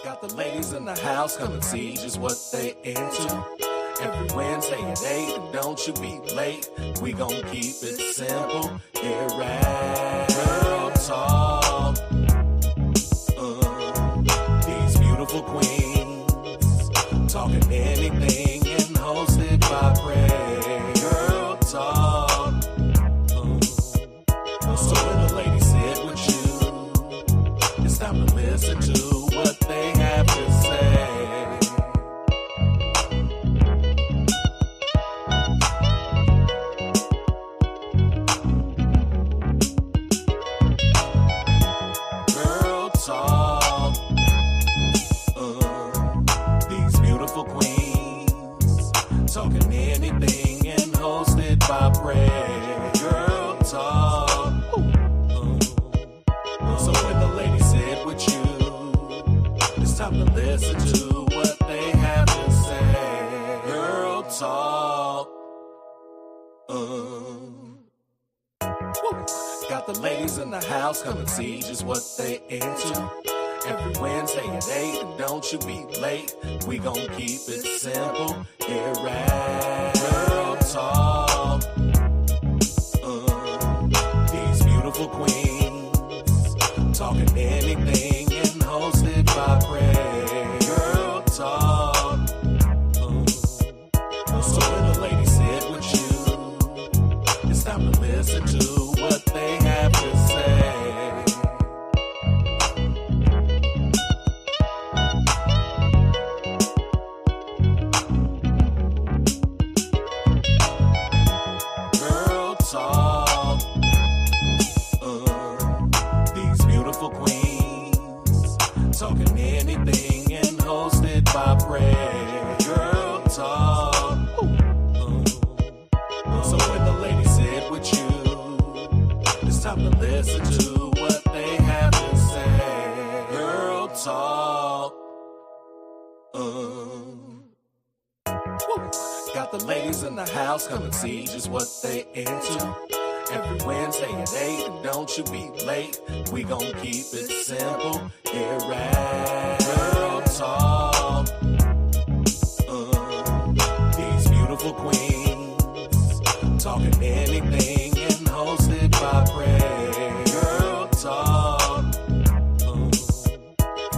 Got the ladies in the house, come and see just what they into. Every Wednesday at 8, and don't you be late. We gon' keep it simple here at Girl Talk. These beautiful queens talking anything and hosted by Prez. Girl Talk. So when the ladies sit with you, it's time to listen to what they have to say. Girl Talk. These beautiful queens talking anything and hosted by Prez. Girl Talk. So when the ladies sit with you, it's time to listen to what they have to say. Girl Talk. Got the ladies in the house, come and see just what they into. Every Wednesday at 8, and don't you be late. We gon' keep it simple here at Girl Talk. These beautiful queens talking anything and hosted by Prez. Girl Talk. So when the ladies sit with you, it's time to listen to what they have to say. Girl Talk. These beautiful queens talking anything and hosted by Prez. Girl Talk. So when the ladies sit with you, it's time to listen to what they have to say. Girl Talk. Got the ladies in the house, come and see just what they into. Every Wednesday at 8, and don't you be late. We gon' keep it simple here at Girl Talk. These beautiful queens talking anything and hosted by Prez. Girl Talk.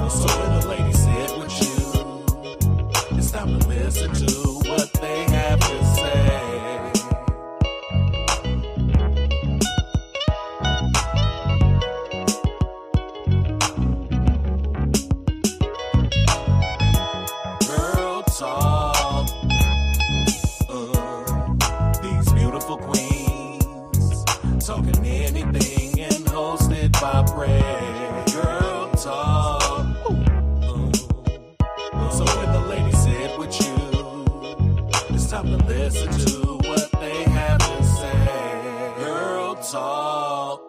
So when the ladies sit with you, it's time to listen to what they have to say. Girl Talk. These beautiful queens talking anything and hosted by Prez. Girl Talk. So when the ladies sit with you, it's time to listen to what they have to say. Girl Talk.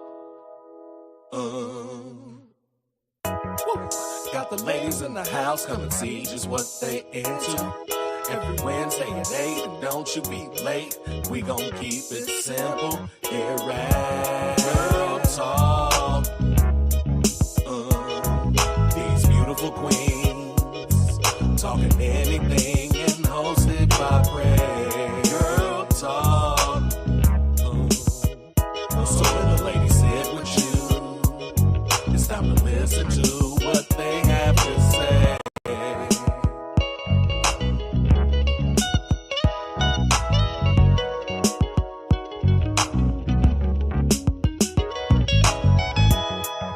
Got the ladies in the house, come and see just what they into. Every Wednesday at 8, and don't you be late. We gon' keep it simple here at Girl Talk. These beautiful queens talking anything and hosted by Prez. Girl Talk. So when the ladies sit with you, it's time to listen to what they have to say.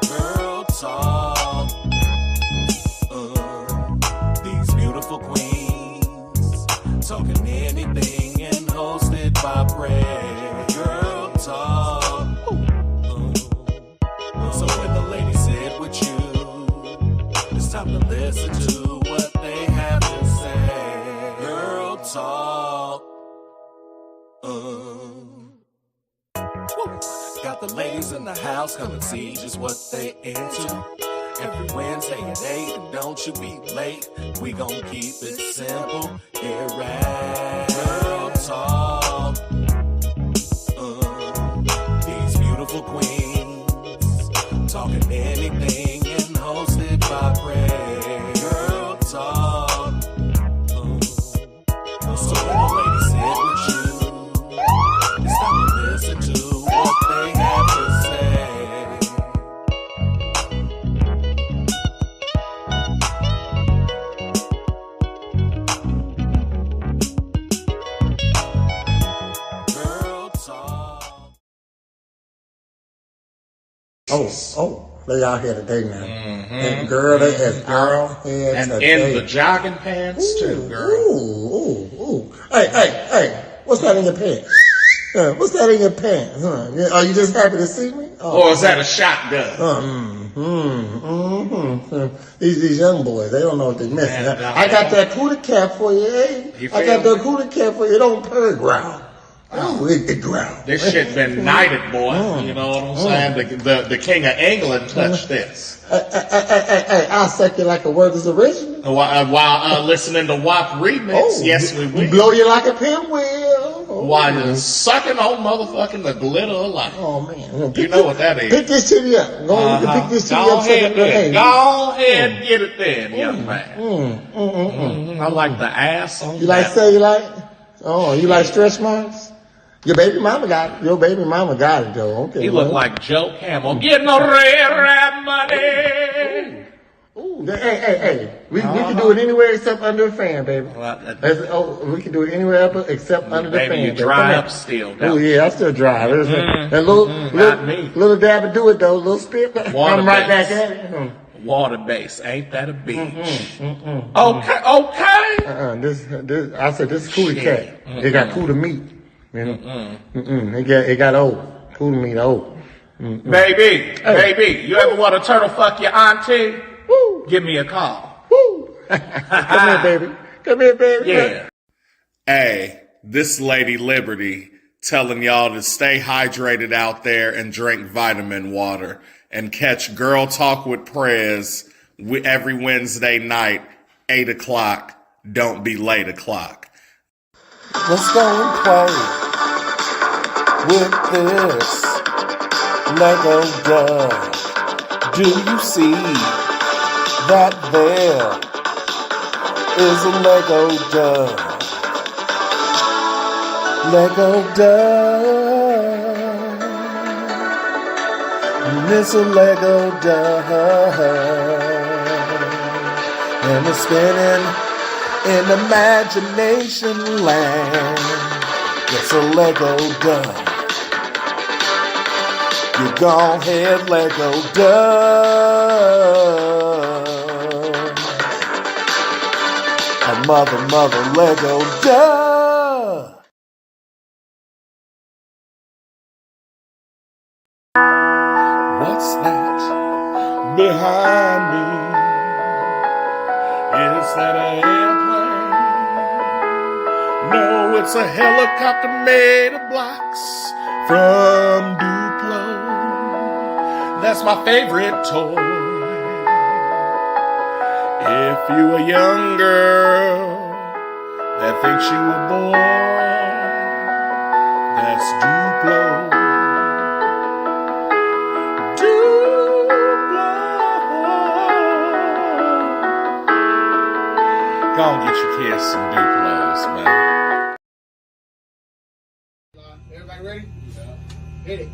Girl Talk. These beautiful queens talking anything and hosted by Prez. Girl Talk. So when the ladies sit with you, it's time to listen to what they have to say. Girl Talk. Got the ladies in the house, come and see just what they into. Every Wednesday at 8, and don't you be late. We gon' keep it simple here at Girl Talk. These beautiful queens talking anything and hosted by Prez. They out here today now. And girl, they as out here and today. in the jogging pants too, girl. Ooh. Hey, what's that in your pants? What's that in your pants? Are you just happy to see me? Or is that a shotgun? These young boys, they don't know what they're missing. I got that cootie cat for you, eh? I got that cootie cat for you. It don't purr ground. Oh, hit the ground. This shit been knighted, boy. You know what I'm saying? The King of England touched this. Hey, I'll suck you like a Werther's original. While listening to WAP remix, yes we will. Blow you like a pinwheel. While you're sucking on motherfucking the glitter of life. Oh, man. You know what that is. Pick this city up. Pick this city up. Go ahead and get it then, young man. I like the ass on you like cellulite? Oh, you like stretch marks? Your baby mama got it. Your baby mama got it, Joe. Okay. You look like Joe Camel. Getting no red rap money. Ooh. Hey. We can do it anywhere except under a fan, baby. We can do it anywhere except under the fan. Baby, you dry up still. Oh, yeah, I still dry. And little dab to do it, though. Little spit. I'm right back at it. Water base, ain't that a beach? Okay. This I said this is cootie cat. It got cootie meat. You know? It got old. Cootie meat old. Baby, you ever want to turtle fuck your auntie? Woo. Give me a call. Woo. Come here, baby. Yeah. Hey, this Lady Liberty telling y'all to stay hydrated out there and drink vitamin water and catch Girl Talk with Prez every Wednesday night, 8 o'clock. Don't be late o'clock. Let's go and play with this Lego dog. Do you see that there is a Lego dog? Lego dog. And it's a Lego dog. And it's spinning in imagination land. It's a Lego dog. You go ahead, Lego dog. A mother Lego dog. What's that behind me? Is that an airplane? No, it's a helicopter made of blocks from Duplo. That's my favorite toy. If you a young girl that thinks you a boy, that's Duplo. Go on, get your kids some Duplos, man. Everybody ready? Yeah. Hit it.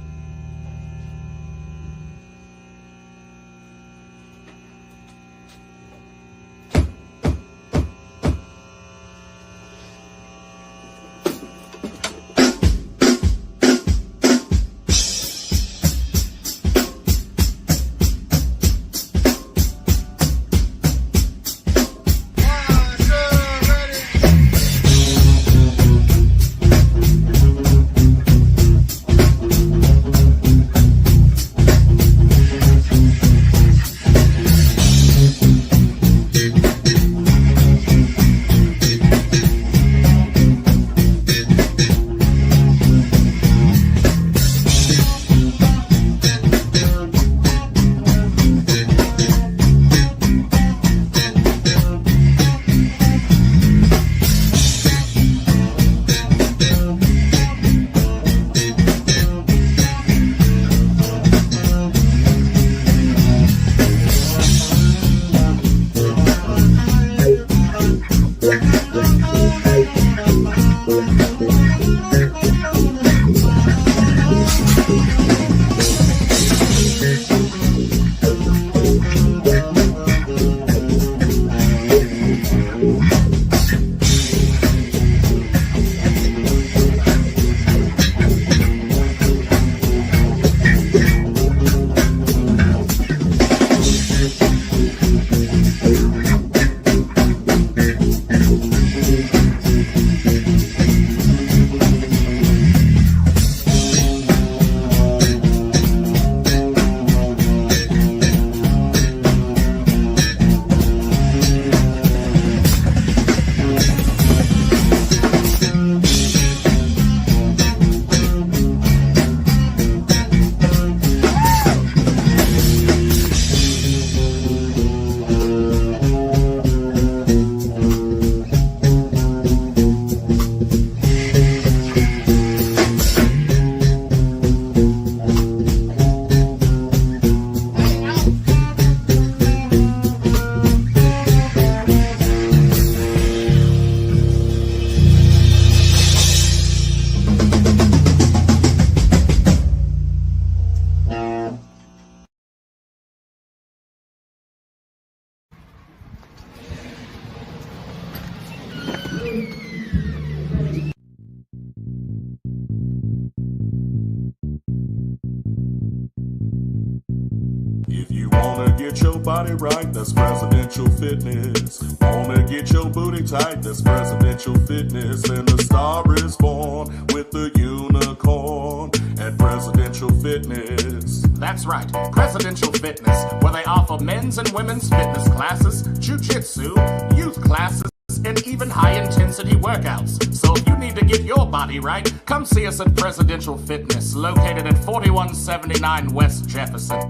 wanna get your body right, that's presidential fitness. Wanna get your booty tight, that's presidential fitness. And the star is born with the unicorn at Presidential Fitness. That's right, Presidential Fitness, where they offer men's and women's fitness classes, jiu-jitsu, youth classes, and even high-intensity workouts. So if you need to get your body right, come see us at Presidential Fitness, located at 4179 West Jefferson.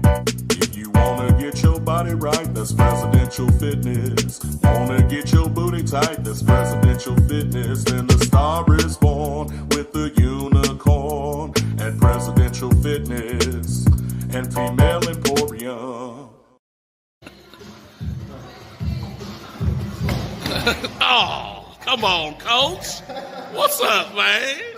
If you wanna get your body right, that's Presidential Fitness. Wanna get your booty tight, that's Presidential Fitness. Then the star is born with the unicorn at Presidential Fitness and Female Emporium. Oh, come on, Coach. What's up, man?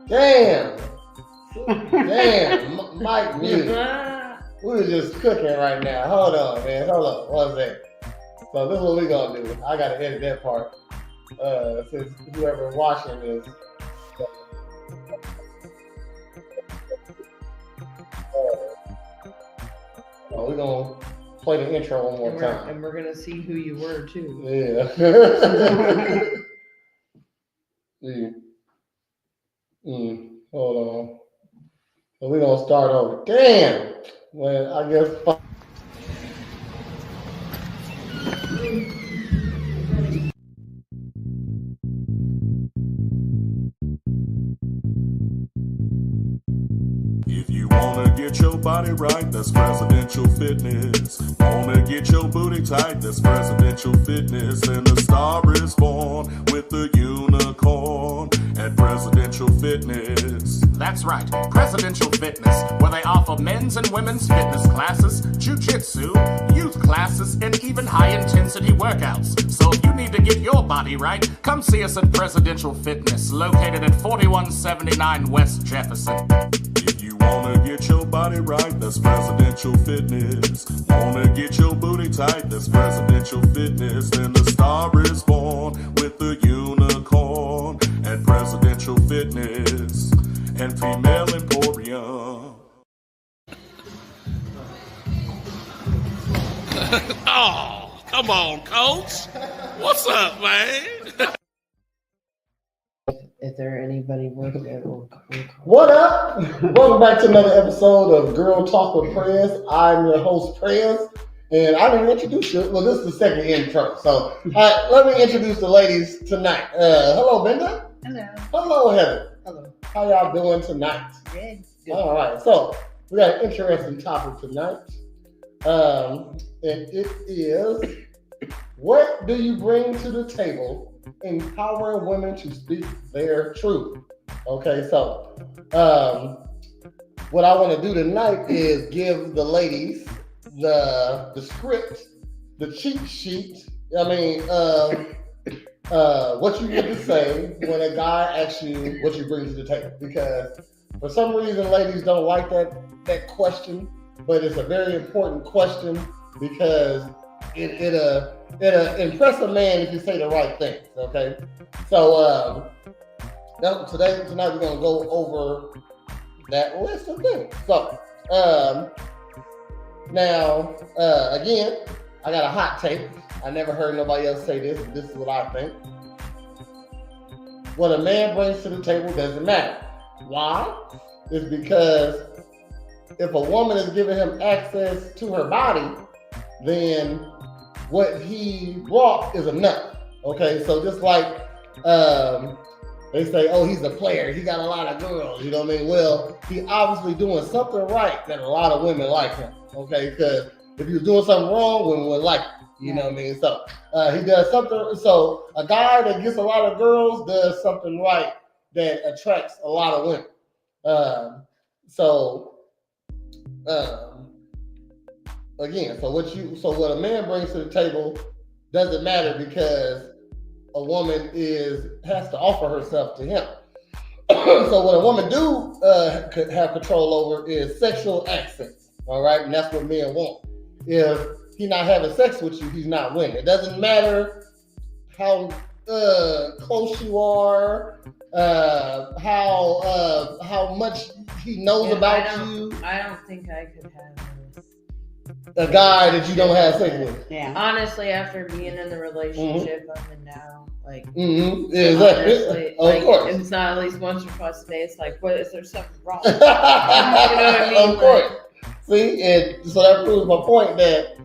Damn, Mike mute. We were just cooking right now. Hold on, man. Hold on. One second. So this is what we gonna do. I gotta edit that part. Since whoever watching this. We're gonna play the intro one more time. And we're gonna see who you were too. Yeah. Hold on. So we're gonna start over. Damn. Well, I guess. If you wanna get your body right, that's presidential fitness. Wanna get your booty tight, that's presidential fitness. And the star is born with the unicorn at Presidential Fitness. That's right, Presidential Fitness, where they offer men's and women's fitness classes, jiu-jitsu, youth classes, and even high-intensity workouts. So if you need to get your body right, come see us at Presidential Fitness, located at 4179 West Jefferson. If you wanna get your body right, that's Presidential Fitness. Wanna get your booty tight, that's Presidential Fitness. And the star is born with the unicorn at Presidential Fitness and Female Emporium. Oh, come on, Coach. What's up, man? Is there anybody working at What up? Welcome back to another episode of Girl Talk with Prez. I'm your host, Prez, and I didn't introduce you. Well, this is the second intro, so let me introduce the ladies tonight. Hello, Brenda. Hello. Hello, Heather. Hello. How y'all doing tonight? Good. All right, so we got an interesting topic tonight, and it is, what do you bring to the table empowering women to speak their truth? Okay, so what I want to do tonight is give the ladies the script, the cheat sheet. I mean, what you need to say when a guy asks you what you bring to the table, because for some reason ladies don't like that question, but it's a very important question because it'll impress a man if you say the right things. Okay, so tonight we're gonna go over that list of things. So now again, I got a hot take. I never heard nobody else say this, and this is what I think. What a man brings to the table doesn't matter. Why? It's because if a woman is giving him access to her body, then what he brought is enough. Okay, so just like they say, oh, he's a player, he got a lot of girls, you know what I mean? Well, he obviously doing something right that a lot of women like him. Okay, because if he was doing something wrong, women would like him. You know what I mean? So he does something. So a guy that gets a lot of girls does something right that attracts a lot of women. Again, so what a man brings to the table doesn't matter because a woman has to offer herself to him. So what a woman could have control over is sexual access. All right, and that's what men want. If he's not having sex with you, he's not winning. It doesn't matter how close you are, how much he knows about you. I don't think I could have a guy that you don't have sex with. Yeah. Honestly, after being in the relationship I'm in now, like, exactly. Honestly, of course. It's not at least once or twice a day. It's like, what is there something wrong? You know what I mean? Of course. See, and so that proves my point that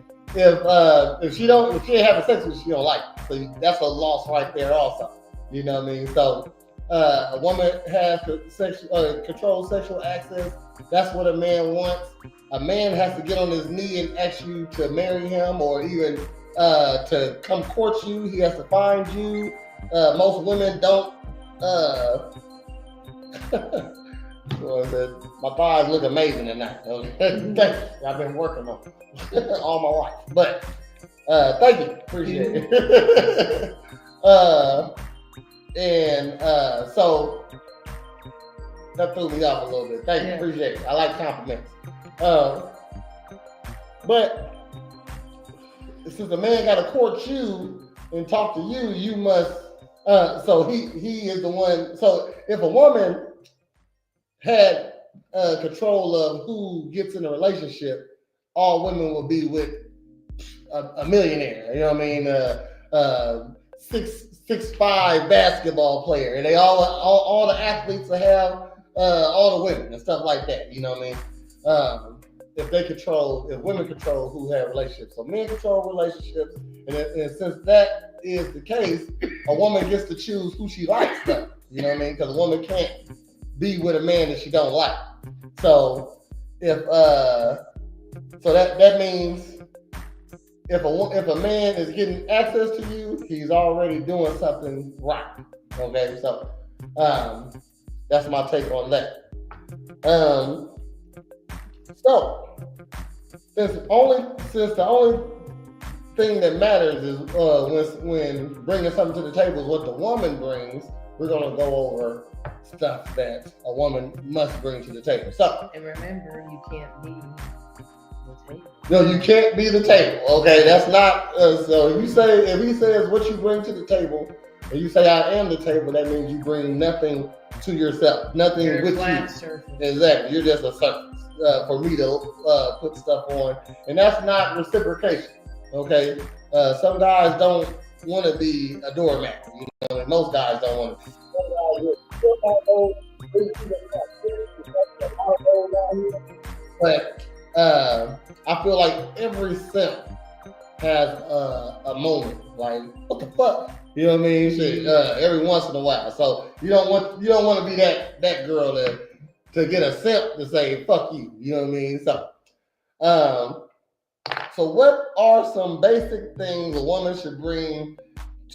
if she ain't having sex with you, she don't like it. So that's a loss right there also. You know what I mean? So a woman has control sexual access. That's what a man wants. A man has to get on his knee and ask you to marry him, or even to come court you. He has to find you. Most women don't. My thighs look amazing tonight. I've been working on it all my life. But thank you. Appreciate it. And so that threw me off a little bit. Thank you, appreciate it. I like compliments. But since the man got to court you and talk to you, you must. So he is the one. So if a woman had control of who gets in a relationship, all women will be with a millionaire. You know what I mean? 6'5" basketball player, and they all the athletes will have all the women and stuff like that. You know what I mean? If women control who have relationships, so men control relationships, and since that is the case, a woman gets to choose who she likes, though. You know what I mean? Because a woman can't be with a man that she don't like. So if so that means if a man is getting access to you, he's already doing something right. Okay, so that's my take on that. So since the only thing that matters is when bringing something to the table is what the woman brings, we're gonna go over stuff that a woman must bring to the table. So, and remember, you can't be the table. No, you can't be the table. Okay, that's not. So if he says what you bring to the table, and you say I am the table, that means you bring nothing to yourself, nothing You're with flat you. surface. Exactly, you're just a surface for me to put stuff on, and that's not reciprocation. Okay, some guys don't want to be a doormat. You know, and most guys don't want to. But I feel like every simp has a moment like, what the fuck? You know what I mean? Shit, every once in a while. So you don't want to be that girl to get a simp to say fuck you. You know what I mean? So what are some basic things a woman should bring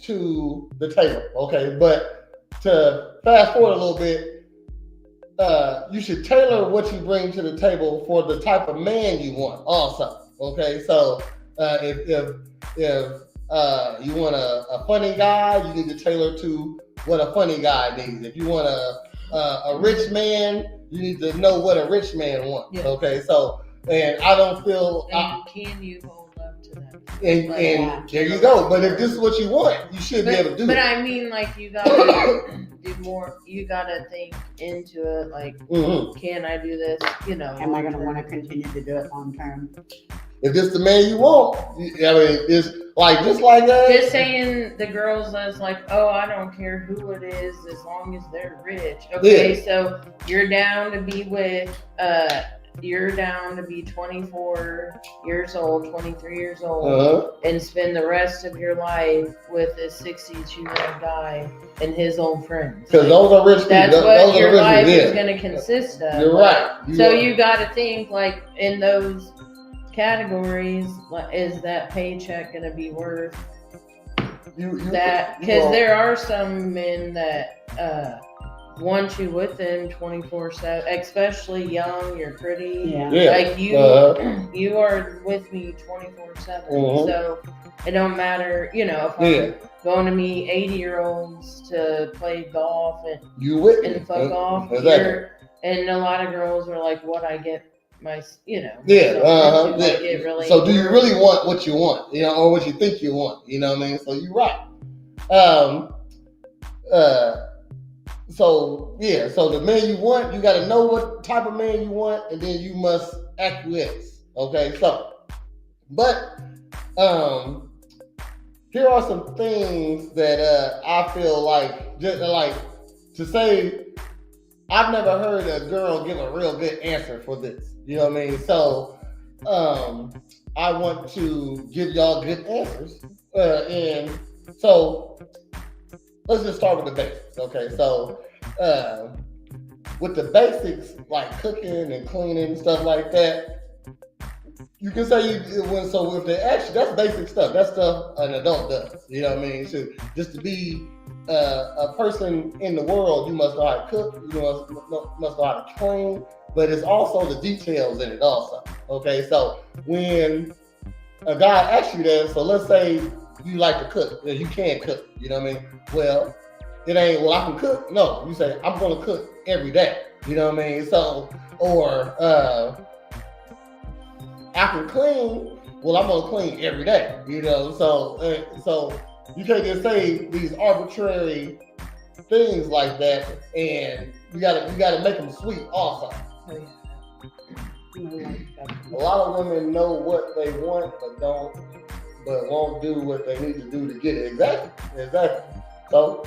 to the table? Okay, but to fast forward a little bit, you should tailor what you bring to the table for the type of man you want also. Okay, so if you want a funny guy, you need to tailor to what a funny guy needs. If you want a rich man, you need to know what a rich man wants. Yeah. Okay, so and I don't feel. Can you hold up to that? And there you go. But if this is what you want, you should be able to do it. But I mean, like, you gotta do more. You gotta think into it. Like, can I do this? You know, am I gonna want to continue to do it long term? If this the man you want, I mean, it's like just like that. Just saying the girls that's like, oh, I don't care who it is as long as they're rich. Okay, yeah. So you're down to be with you're down to be 24 years old, 23 years old, and spend the rest of your life with a 62-year-old guy and his old friends. Because those are rich people. That's what your life is going to consist of. You're right. You got to think, like, in those categories, is that paycheck going to be worth that? Because there are some men that want you with them 24/7, especially young. You're pretty, like you are with me 24/7. So it don't matter, you know, if I'm going to meet 80-year-olds to play golf and fuck off. And a lot of girls are like, what I get. Really so do you really want what you want, you know, or what you think you want, you know what I mean? So you're right. So the man you want, you got to know what type of man you want, and then you must acquiesce. Okay, so but here are some things that I feel like, just like to say, I've never heard a girl give a real good answer for this. You know what I mean? So I want to give y'all good answers. And so let's just start with the basics. Okay, so with the basics like cooking and cleaning and stuff like that, you can say with the action, that's basic stuff. That's stuff an adult does. You know what I mean? So just to be a person in the world, you must know how to cook. You must know how to clean. But it's also the details in it also. Okay, so when a guy asks you that, so let's say you like to cook, you can't cook, you know what I mean? Well, it ain't, well, I can cook. No, you say, I'm going to cook every day. You know what I mean? So, or I can clean. Well, I'm going to clean every day. You know, so you can't just say these arbitrary things like that, and you gotta make them sweet also. A lot of women know what they want, but won't do what they need to do to get it. Exactly. So,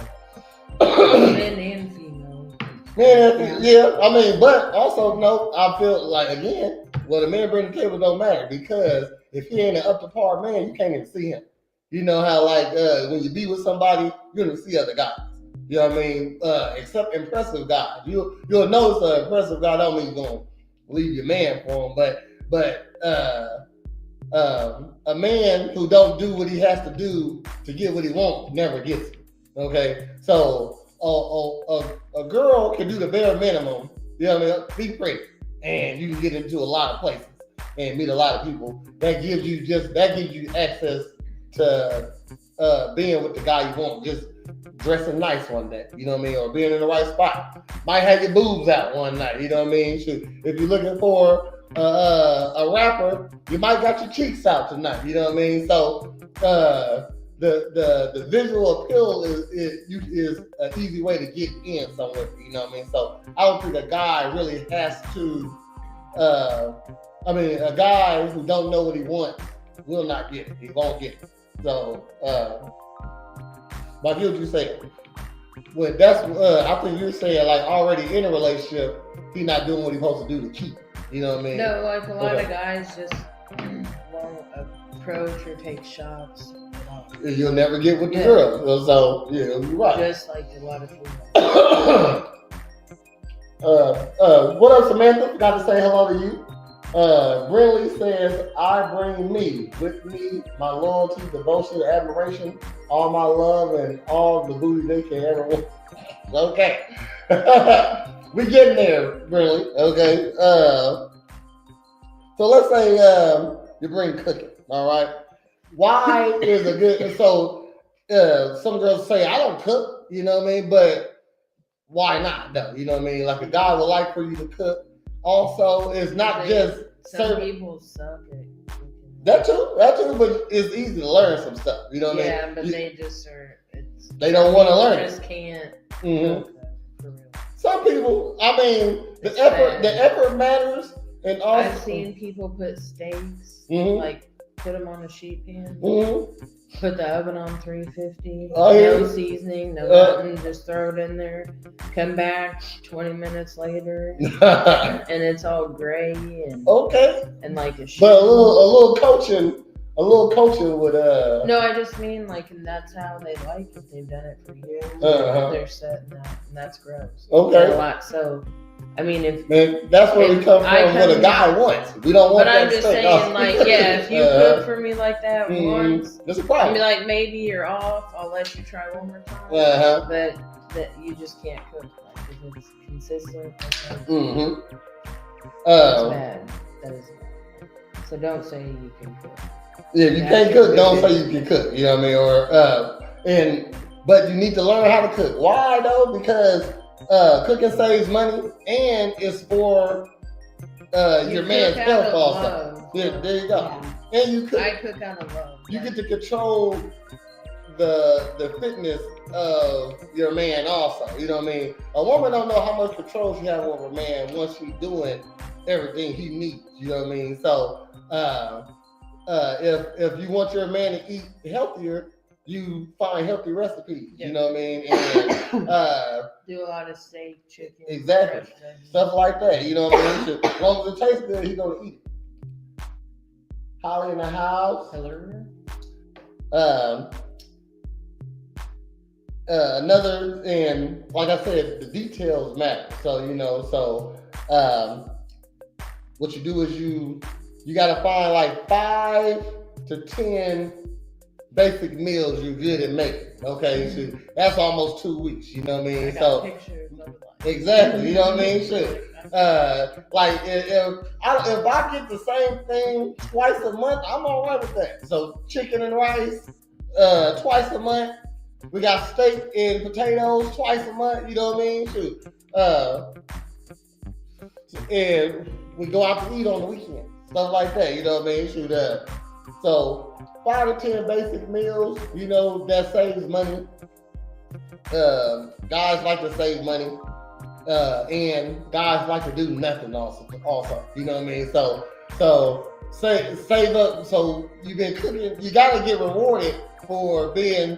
men and females. Yeah. I mean, but also no, I feel like again, what a man bring to the table don't matter, because if he ain't an up to par man, you can't even see him. You know how like when you be with somebody, you don't see other guys. You know what I mean? Except impressive guys. You'll notice an impressive guy don't mean you're gonna leave your man for him, but a man who don't do what he has to do to get what he wants never gets it. Okay, so a girl can do the bare minimum. You know what I mean? Be pretty, and you can get into a lot of places and meet a lot of people. That gives you access to being with the guy you want. Just dressing nice one day, you know what I mean, or being in the right spot. Might have your boobs out one night, you know what I mean. Shoot, if you're looking for a rapper, you might got your cheeks out tonight, you know what I mean. So the visual appeal is an easy way to get in somewhere, you know what I mean. So I don't think a guy really has to. A guy who don't know what he wants will not get it. He won't get it. So. Like what you say, well, that's I think you're saying like already in a relationship, he's not doing what he's supposed to do to keep. You know what I mean? No, like a lot of guys just won't approach or take shots. You'll never get with the girl. So yeah, you're right. Just like a lot of females. What up, Samantha? Got to say hello to you. Brinley says, I bring me with me, my loyalty, devotion, admiration, all my love, and all the booty they can ever want. Okay. We getting there, Brinley. Okay. So let's say you bring cooking, all right? Why is a good, so some girls say, I don't cook, you know what I mean? But why not, though? You know what I mean? Like a guy would like for you to cook. Also, it's not just some people suck at cooking. That too, but it's easy to learn some stuff. You know what I mean? Yeah, but they just are. They don't want to learn. They just can't. Mm-hmm. For real. Some people, I mean, the effort matters, and also I've seen people put steaks, mm-hmm. like put them on a sheet pan, mm-hmm. put the oven on 350, oh, yeah. no seasoning, no nothing, just throw it in there, come back 20 minutes later, and it's all gray and okay, and like a sheet. But a little coaching would No, I just mean like, and that's how they like it. They've done it for years. They're set in that, and that's gross. Okay, a lot. So. I mean, that's where we come from. What a guy wants, we don't want. But I'm just saying, like, yeah, if you cook for me like that once, there's a problem. I mean, like maybe you're off. I'll let you try one more time. But that you just can't cook. Like if it's consistent. Mm-hmm. That's bad. That is bad. So don't say you can cook. Yeah, if you can't cook, don't say you can cook. You know what I mean? But you need to learn how to cook. Why though? Because cooking saves money and it's for your man's health also. There you go. Yeah. And you cook. I cook out of love. You get to control the fitness of your man also. You know what I mean? A woman don't know how much control she has over a man once she's doing everything he needs. You know what I mean? So if you want your man to eat healthier, you find healthy recipes, you know what I mean? And do a lot of steak, chicken. Exactly. Stuff like that. You know what I mean? As long as it tastes good, he's gonna eat it. Holly in the house. Hello. Another, and like I said, the details matter. So, what you do is you gotta find like 5 to 10 basic meals you're good at making. Okay, so that's almost 2 weeks. You know what I mean? Exactly. You know what I mean? Like if I get the same thing twice a month, I'm all right with that. So chicken and rice twice a month, We got steak and potatoes twice a month. You know what I mean? Shoot. And we go out to eat on the weekend, stuff like that. You know what I mean? Shoot. So 5 to 10 basic meals. You know that saves money. Guys like to save money. And guys like to do nothing also, you know what I mean? So save up. So you've been cooking. You got to get rewarded for being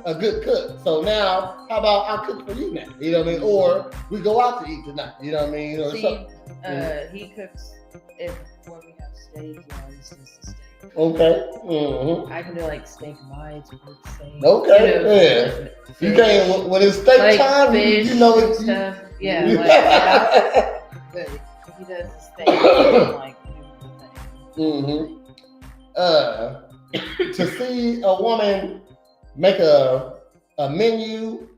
a good cook. So now, how about I cook for you now? You know what I mean? Or we go out to eat tonight. You know what I mean? Or he cooks when we have steak. He always does the steak. Okay. Mm-hmm. I can do like steak bites, pork steak. Okay. You can't when it's steak like time. Fish You know it. Stuff. Yeah. But he does the steak. Like mm-hmm. To see a woman make a menu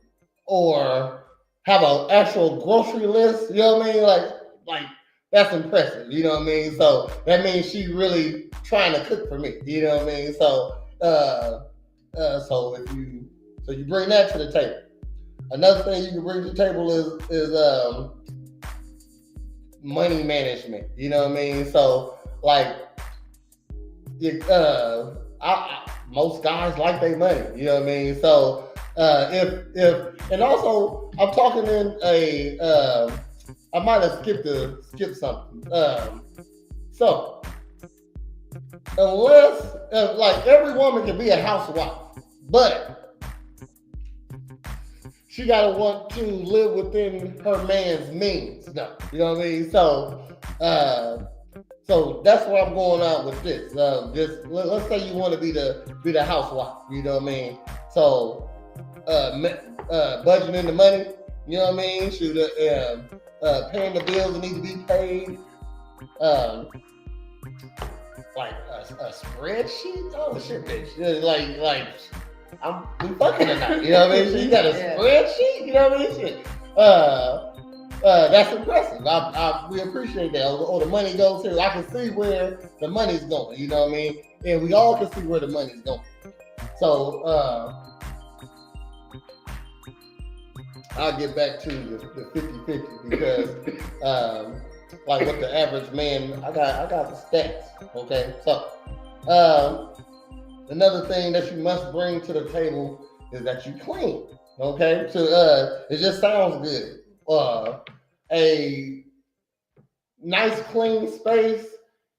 or have an actual grocery list, you know what I mean? Like that's impressive, you know what I mean? So that means she really trying to cook for me, you know what I mean? So so you bring that to the table. Another thing you can bring to the table is money management, you know what I mean? So like most guys like their money, you know what I mean? So if and also I'm talking in a I might have skipped something. So unless like every woman can be a housewife, but she gotta want to live within her man's means. No, you know what I mean? So that's where I'm going on with this. Just let's say you want to be the housewife. You know what I mean? So budgeting the money. You know what I mean? Shoot, paying the bills that need to be paid. Like a spreadsheet. Oh shit, bitch! Like we fucking tonight. You know what I mean? So you got a spreadsheet. You know what I mean? Shit. That's impressive. We appreciate that. Or the money goes to. I can see where the money's going. You know what I mean? And we all can see where the money's going. So I'll get back to the 50-50 because like with the average man, I got the stats. Okay, so another thing that you must bring to the table is that you clean. Okay, so it just sounds good. A nice clean space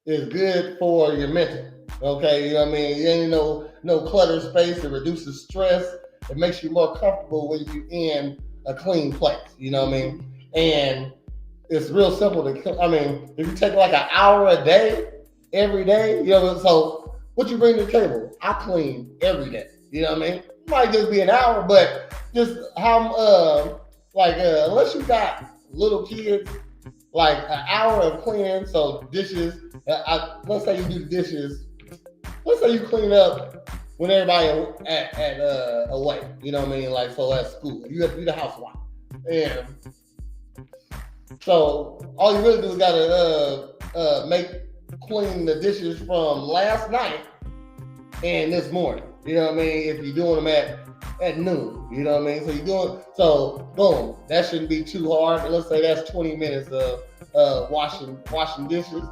is good for your mental. Okay, you know what I mean? You ain't no cluttered space. It reduces stress. It makes you more comfortable when you're in a clean place. You know what I mean? And it's real simple to. I mean, if you take like an hour a day, every day, you know. So what you bring to the table? I clean every day. You know what I mean? It might just be an hour, but just how unless you got little kids, like an hour of cleaning. So dishes. Let's say you do dishes. Let's say you clean up when everybody at away. You know what I mean? Like so at school, you have to be the housewife, and so all you really do is gotta clean the dishes from last night and this morning. You know what I mean? If you're doing them at noon, you know what I mean? So boom, that shouldn't be too hard. Let's say that's 20 minutes of washing dishes.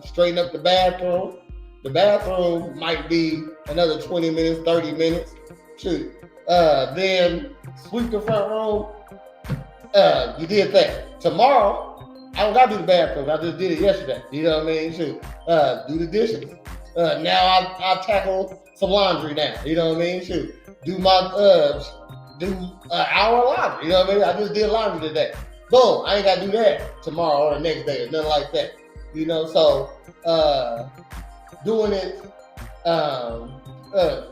Straighten up the bathroom. The bathroom might be another 20 minutes, 30 minutes. Shoot. Then sweep the front room. You did that. Tomorrow, I don't gotta do the bathroom. I just did it yesterday. You know what I mean? Shoot. Do the dishes. Now I'll tackle some laundry now. You know what I mean? Shoot. Do my do an hour laundry. You know what I mean? I just did laundry today. Boom. I ain't gotta do that tomorrow or the next day or nothing like that. You know, so doing it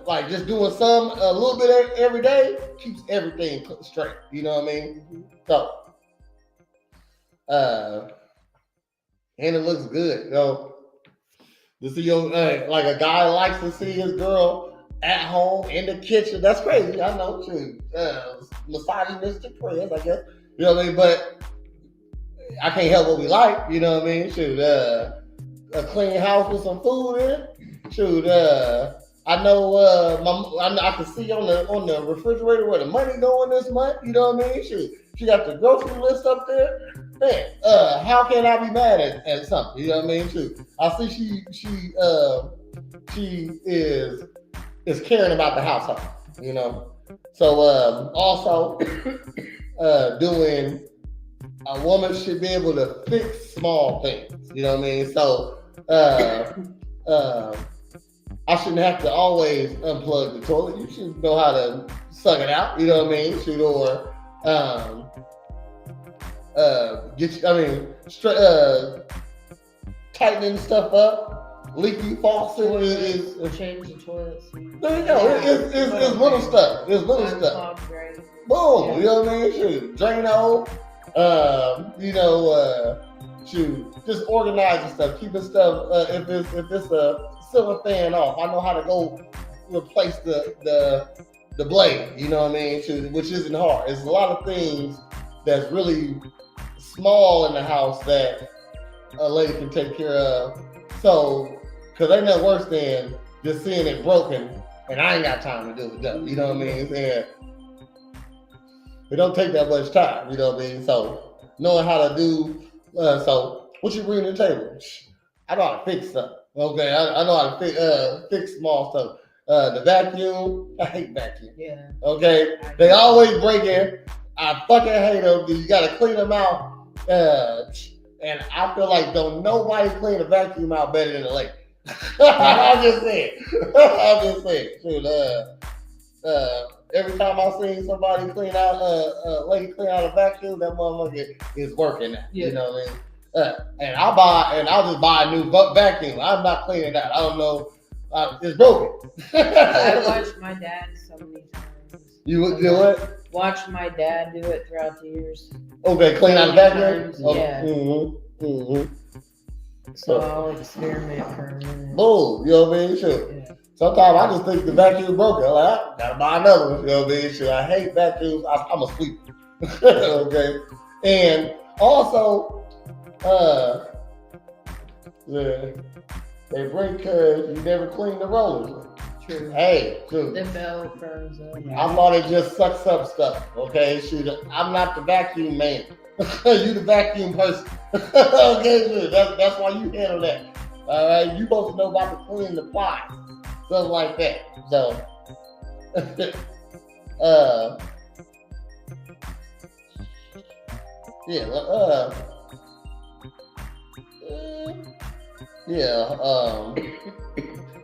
like just doing a little bit every day keeps everything straight. You know what I mean? So and it looks good. You know, to see your like a guy likes to see his girl at home in the kitchen. That's crazy. I know too. Misogynist Prez, I guess. You know what I mean? But I can't help what we like. You know what I mean? Shoot, a clean house with some food in it. Shoot, I know I can see on the refrigerator where the money going this month. You know what I mean? She got the grocery list up there. Man, how can I be mad at something? You know what I mean? I see she is caring about the household. You know, so also doing. A woman should be able to fix small things. You know what I mean? So I shouldn't have to always unplug the toilet. You should know how to suck it out. You know what I mean? Tightening stuff up. Leaky faucet is change the toilet seat. There you go. It's little stuff. It's little stuff. Boom. Yeah. You know what I mean? Shoot. Drano. Just organizing stuff, keeping stuff. If it's a ceiling fan off, I know how to go replace the blade. You know what I mean? Which isn't hard. It's a lot of things that's really small in the house that a lady can take care of. So, because ain't nothing worse than just seeing it broken and I ain't got time to do it. You know what I mean? And it don't take that much time, you know what I mean? So knowing how to do, so what you bring to the table? I know how to fix stuff. Okay, I know how to fix small stuff. The vacuum, I hate vacuum. Yeah. Okay, they always break in. I fucking hate them. You gotta clean them out. And I feel like don't nobody clean a vacuum out better than a lady. I'm just saying. Shoot, every time I seen somebody clean out a lady clean out a vacuum, that motherfucker is working now. Yeah. You know what I mean? And I'll just buy a new vacuum. I'm not cleaning it out. I don't know. It's broken. I watched my dad so many times. You do what? Watched my dad do it throughout the years. Okay, clean out a vacuum? Yeah. Mm-hmm. So I'll experiment for a minute. Boom. You know what I mean? Sure. Yeah. Sometimes I just think the vacuum broken. I'm like, I gotta buy another one. You know what I mean? Sure. I hate vacuums. I'm a sweeper. Okay. And also, they break because you never clean the rollers. True. Hey, true. The belt burns up. I thought it just sucks up stuff. Okay, shoot. I'm not the vacuum man. You the vacuum person. Okay, sure. That's why you handle that. All right, you supposed to know about the clean the fly, stuff like that. So,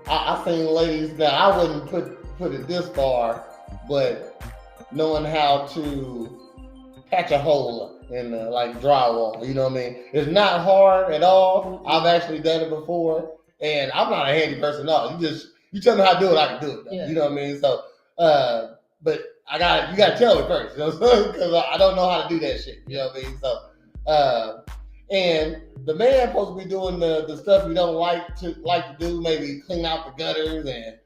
I seen ladies. Now I wouldn't put it this far, but knowing how to patch a hole up in like drywall, you know what I mean? It's not hard at all. I've actually done it before, and I'm not a handy person at all. You tell me how to do it, I can do it. Yeah. You know what I mean? So, but you gotta tell me first, you know, because I don't know how to do that shit. You know what I mean? So, and the man supposed to be doing the stuff you don't like to do, maybe clean out the gutters and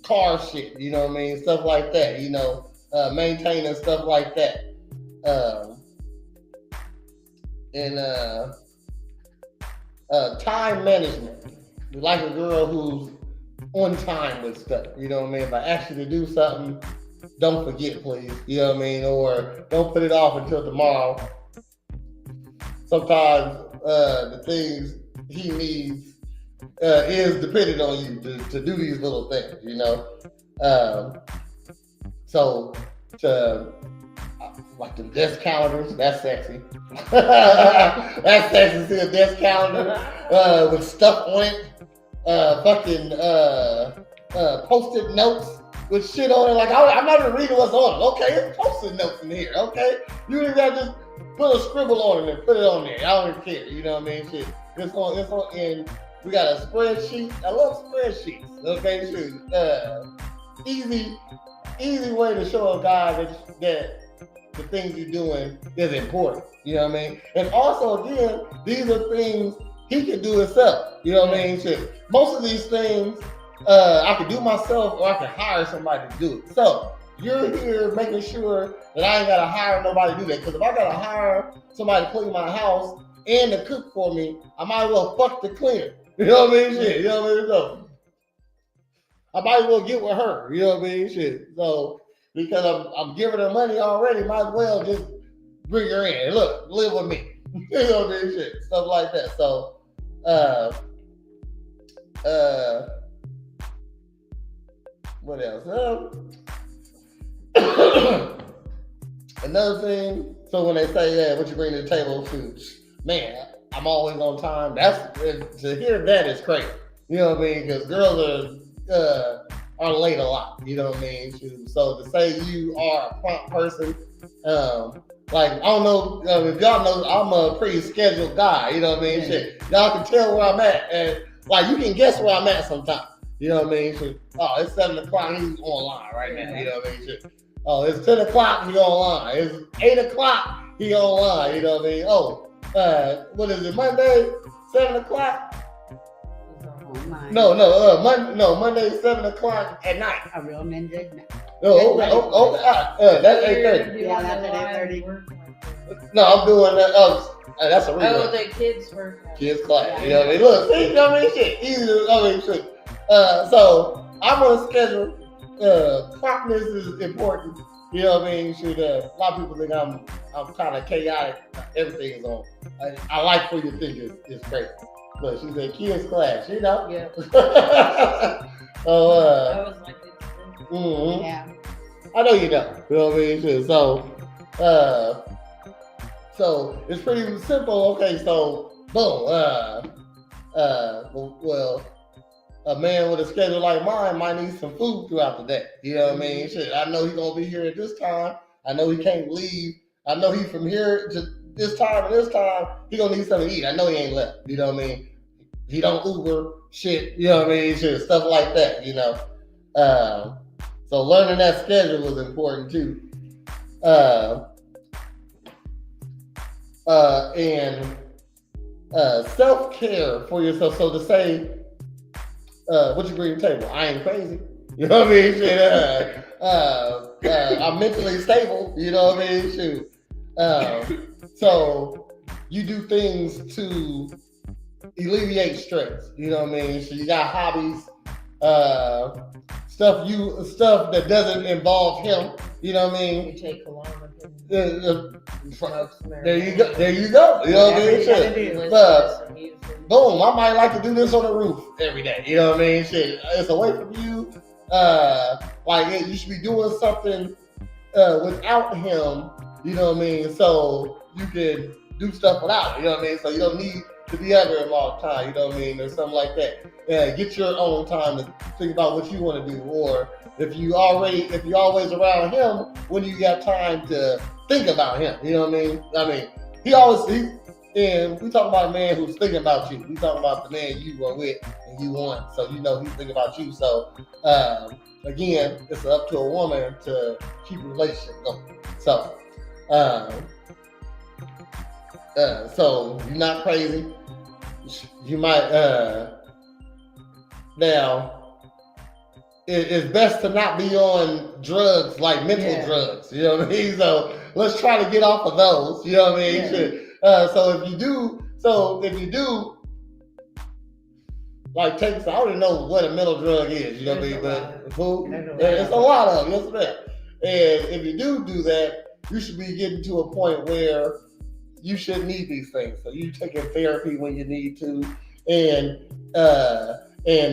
car shit. You know what I mean? Stuff like that. You know, maintaining stuff like that. Time management. We like a girl who's on time with stuff. You know what I mean? If I ask you to do something, don't forget, please. You know what I mean? Or don't put it off until tomorrow. Sometimes the things he needs is dependent on you to do these little things, you know? Like the desk calendars, that's sexy. That's sexy. See a desk calendar with stuff on it. Post-it notes with shit on it. Like I'm not even reading what's on it. Okay, it's post-it notes in here. Okay, you even got to just put a scribble on it and put it on there. I don't even care. You know what I mean? Shit. It's on. And we got a spreadsheet. I love spreadsheets. Okay, shoot. Easy way to show a guy that the things you're doing is important. You know what I mean? And also, again, these are things he can do himself. You know what I mean? Shit. Most of these things I can do myself, or I can hire somebody to do it. So you're here making sure that I ain't gotta hire nobody to do that. Because if I gotta hire somebody to clean my house and to cook for me, I might as well fuck the cleaner. You know what I mean? Shit. You know what I mean? I might as well get with her. You know what I mean? Shit. So because I'm giving her money already, might as well just bring her in. Look, live with me. You know what I mean? Shit. Stuff like that. So what else? Another thing, so when they say, yeah, what you bring to the table, shoot, man, I'm always on time. To hear that is crazy. You know what I mean? Because girls are late a lot. You know what I mean? Shoot. So to say you are a prompt person, like I don't know if y'all know, I'm a pretty scheduled guy. You know what I mean? Shit, y'all can tell where I'm at, and like you can guess where I'm at sometimes. You know what I mean? Shit. Oh, it's 7 o'clock. He's online right now. You know what I mean? Shit. Oh, it's 10 o'clock, he online. It's 8 o'clock, he online. You know what I mean? Oh, what is it, Monday, 7 o'clock? No, Monday, 7 o'clock at night. A real ninja? No, that's 8:30. Yeah, that's at 8:30. No, I'm doing that. That's a real. Oh, the kids work. Kids class. You know what I mean? Look, see, you know what I mean? Shit, easy. I mean, shit. So I'm on a schedule. Promptness is important. You know what I mean? Shoot, a lot of people think I'm kind of chaotic. Everything is on. I like for you to think it's crazy. But she said kids class, you know? Yeah. So, I was like, mm-hmm. Yeah. I know you know. You know what I mean? Shit. So it's pretty simple. Okay, so boom. Well, a man with a schedule like mine might need some food throughout the day. You know what I mean? Shit, I know he's gonna be here at this time. I know he can't leave. I know he from here to this time and this time, he gonna need something to eat. I know he ain't left. You know what I mean? He don't Uber shit. You know what I mean? Shit, stuff like that. You know. So learning that schedule was important too. And self-care for yourself. So to say, what you bring to the table? I ain't crazy. You know what I mean? Shit, I'm mentally stable. You know what I mean? Shoot. So you do things to alleviate stress. You know what I mean? So you got hobbies, stuff that doesn't involve him. You know what I mean? you take a long There you go. There you go. You know what I mean? Shit. Boom, I might like to do this on the roof every day. You know what I mean? Shit, it's away from you. Like you should be doing something without him. You know what I mean? So you can do stuff without him. You know what I mean? So you don't need to be under him all the time. You know what I mean? Or something like that. Get your own time to think about what you want to do. Or if you're always around him, when you got time to think about him. You know what I mean? And we talk about a man who's thinking about you. We talk about the man you are with and you want. So you know he's thinking about you. So again, it's up to a woman to keep a relationship going. So so you're not crazy. You might now. It's best to not be on drugs, like mental drugs. You know what I mean? So let's try to get off of those. You know what I mean? Yeah. So if you do, like I don't even know what a mental drug is. You know what I mean? But food, it's a lot of them. Yes, and if you do that, you should be getting to a point where you shouldn't need these things. So you taking therapy when you need to, and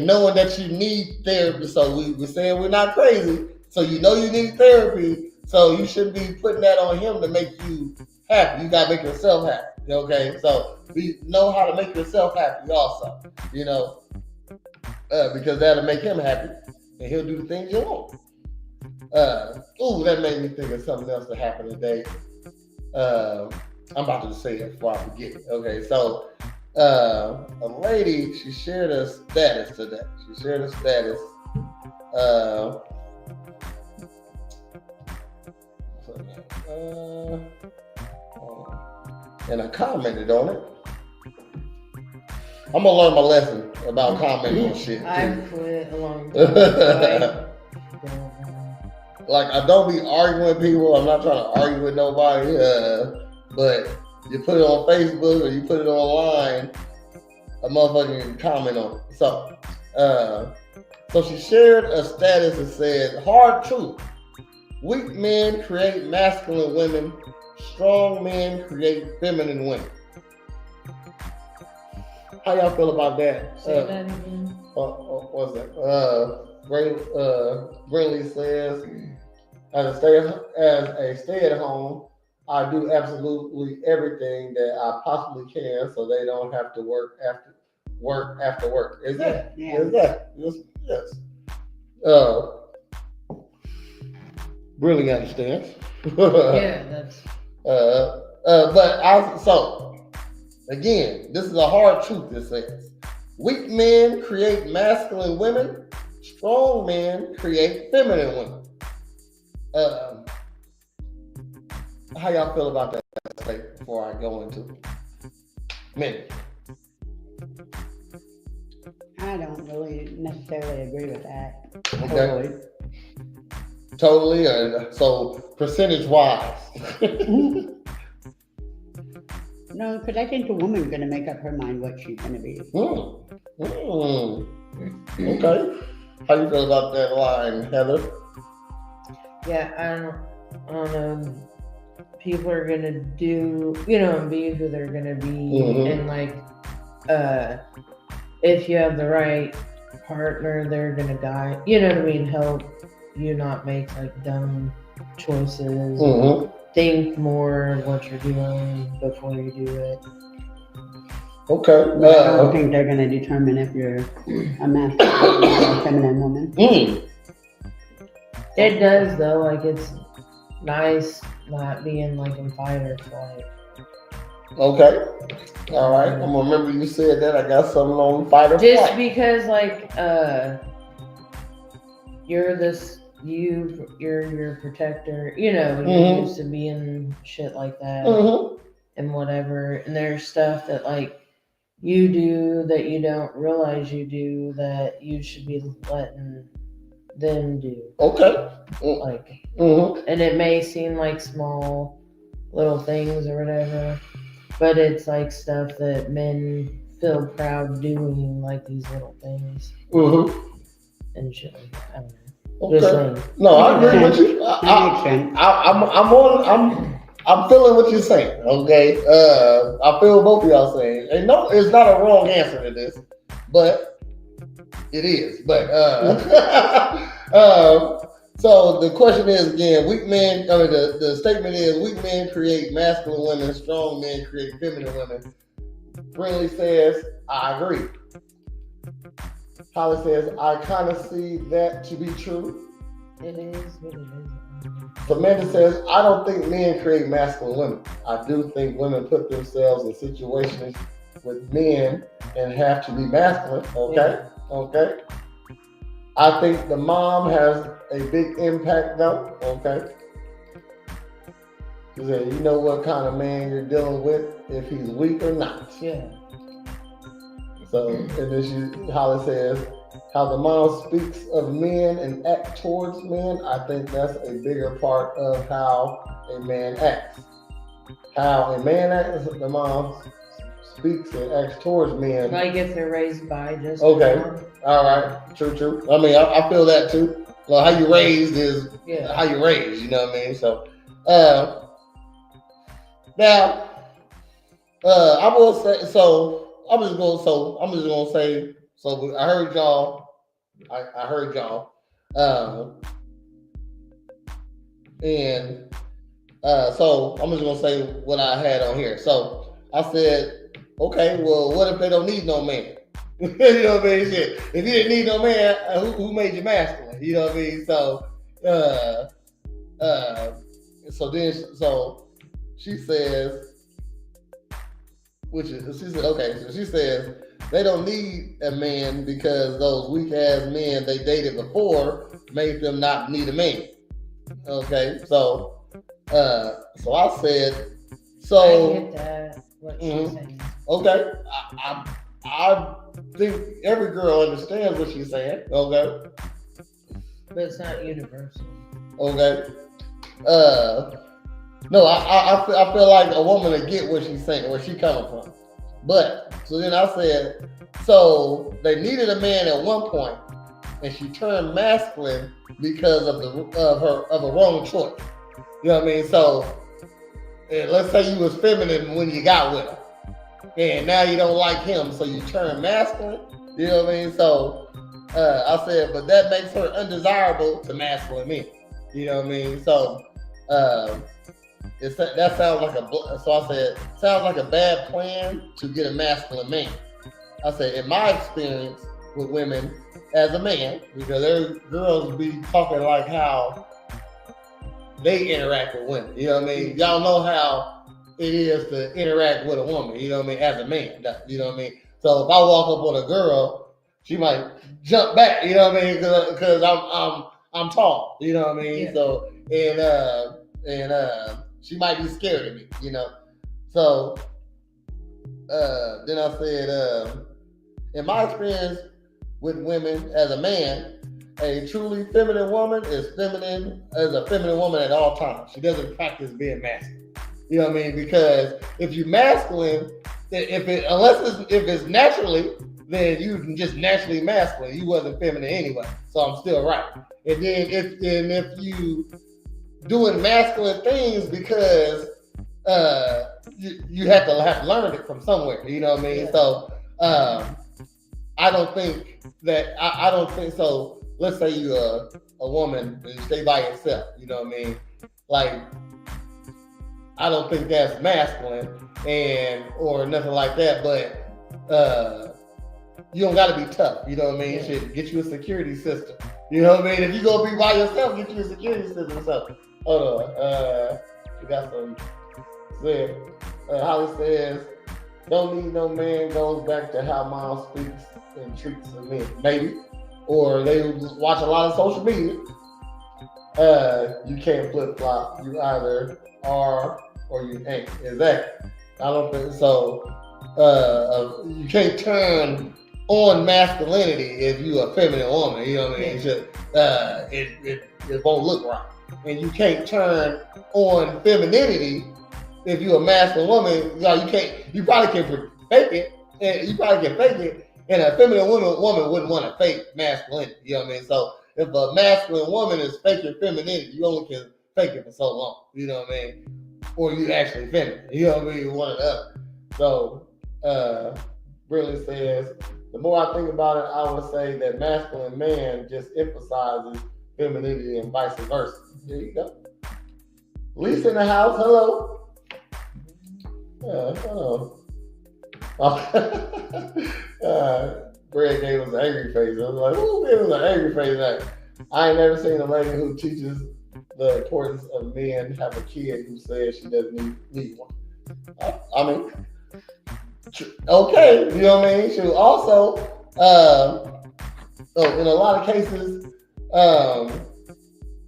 knowing that you need therapy. So we're saying we're not crazy. So you know you need therapy. So you shouldn't be putting that on him to make you happy. You gotta make yourself happy. Okay. So we know how to make yourself happy also. You know, because that'll make him happy, and he'll do the things you want. That made me think of something else that happened today. I'm about to say it before I forget it. Okay, so. A lady, she shared a status today. She shared a status. And I commented on it. I'm gonna learn my lesson about commenting on shit. I've quit a long time. Like I don't be arguing with people. I'm not trying to argue with nobody. But you put it on Facebook or you put it online, a motherfucker can comment on it. So So she shared a status that said, "Hard truth. Weak men create masculine women. Strong men create feminine women." How y'all feel about that? Say that again. What's that? Brinley says, as a stay-at-home, I do absolutely everything that I possibly can so they don't have to work after work. Is that? Yeah. Is that? Yes. Really understands. Yeah, that's. So again, this is a hard truth. It says, weak men create masculine women. Strong men create feminine women. How y'all feel about that statement before I go into men? I don't really necessarily agree with that. Okay. Totally. So percentage wise. No, because I think the woman's going to make up her mind what she's going to be. Okay. How you feel about that line, Heather? Yeah, I don't know. People are gonna do, and be who they're gonna be, Mm-hmm. and like, if you have the right partner, they're gonna guide. You know what I mean? Help you not make like dumb choices. Mm-hmm. Think more of what you're doing before you do it. Okay. I don't think they're going to determine if you're a masculine or a feminine woman. It does though. Like it's nice not being like in fight or flight. Okay. All right. I'm gonna remember you said that. I got something on fight or Just flight. because like you're your protector. You're used to being shit like that and whatever. And there's stuff that like you do that you don't realize you do that you should be letting them do. Okay. Like, and it may seem like small little things or whatever, but it's like stuff that men feel proud doing, like these little things and shit like that. I don't know. Okay. No, I agree with you. I'm feeling what you're saying. Okay. I feel both of y'all saying. And no, it's not a wrong answer to this, but it is. But so the question is again, weak men. I mean, the statement is weak men create masculine women, strong men create feminine women. Brinley says, I agree. Holly says, I kind of see that to be true. It is what it is. Samantha says, I don't think men create masculine women. I do think women put themselves in situations with men and have to be masculine. Okay. Okay. I think the mom has a big impact though. Okay. She said, you know what kind of man you're dealing with if he's weak or not. Yeah. So, and then Holly says, how the mom speaks of men and acts towards men, I think that's a bigger part of how a man acts. How a man acts, the mom speaks and acts towards men. Like if they're raised by just okay. All right. True. I mean, I feel that too. Well, how you raised is how you raised, you know what I mean? So, now, I will say, I'm just gonna say, so I heard y'all. I heard y'all. So I'm just gonna say what I had on here. So I said, okay, well, what if they don't need no man? You know what I mean? Shit. If you didn't need no man, who made you masculine? You know what I mean? So, so she says, so she says, they don't need a man because those weak ass men they dated before made them not need a man. Okay, so I said, so I get that. What she's saying. Okay, I think every girl understands what she's saying. Okay, but it's not universal. Okay, no, I feel like a woman to get what she's saying, where she coming from. But so then I said, so they needed a man at one point, and she turned masculine because of a wrong choice. You know what I mean? So let's say you was feminine when you got with him, and now you don't like him, so you turn masculine. You know what I mean? So I said, but that makes her undesirable to masculine men. You know what I mean? So that sounds like so I said, sounds like a bad plan to get a masculine man. I said, in my experience with women as a man, because their girls be talking like how they interact with women. You know what I mean? Y'all know how it is to interact with a woman, you know what I mean, as a man. You know what I mean? So if I walk up on a girl, she might jump back, you know what I mean? Because I'm tall, you know what I mean? Yeah. So and she might be scared of me, you know. So then I said, in my experience with women as a man, a truly feminine woman is a feminine woman at all times. She doesn't practice being masculine. You know what I mean? Because if you're masculine, if it's naturally, then you can just naturally masculine. You wasn't feminine anyway, so I'm still right. And then if you doing masculine things because you have to learn it from somewhere. You know what I mean? Yeah. So I don't think so. Let's say you're a woman and you stay by yourself. You know what I mean? Like, I don't think that's masculine or nothing like that. But you don't got to be tough. You know what I mean? You should get you a security system. You know what I mean? If you gonna be by yourself, get you a security system. So hold on. We got some. Said Holly says, "Don't need no man." Goes back to how mom speaks and treats a man. Maybe. Or they watch a lot of social media. You can't flip flop. You either are or you ain't. Exactly. I don't think so. You can't turn on masculinity if you're a feminine woman. You know what I mean? It won't look right. And you can't turn on femininity if you're a masculine woman. You probably can fake it. You probably can fake it. And a feminine woman wouldn't want to fake masculinity. You know what I mean? So if a masculine woman is faking femininity, you only can fake it for so long. You know what I mean? Or you actually feminine. You know what I mean? One or the other. So Brilliant says, the more I think about it, I would say that masculine man just emphasizes femininity and vice versa. There you go. Lisa in the house. Hello. Hello. Brad gave us an angry face. I was like, who gave us an angry face? I ain't never seen a lady who teaches the importance of men have a kid who says she doesn't need one. I mean, okay, you know what I mean? She also, in a lot of cases,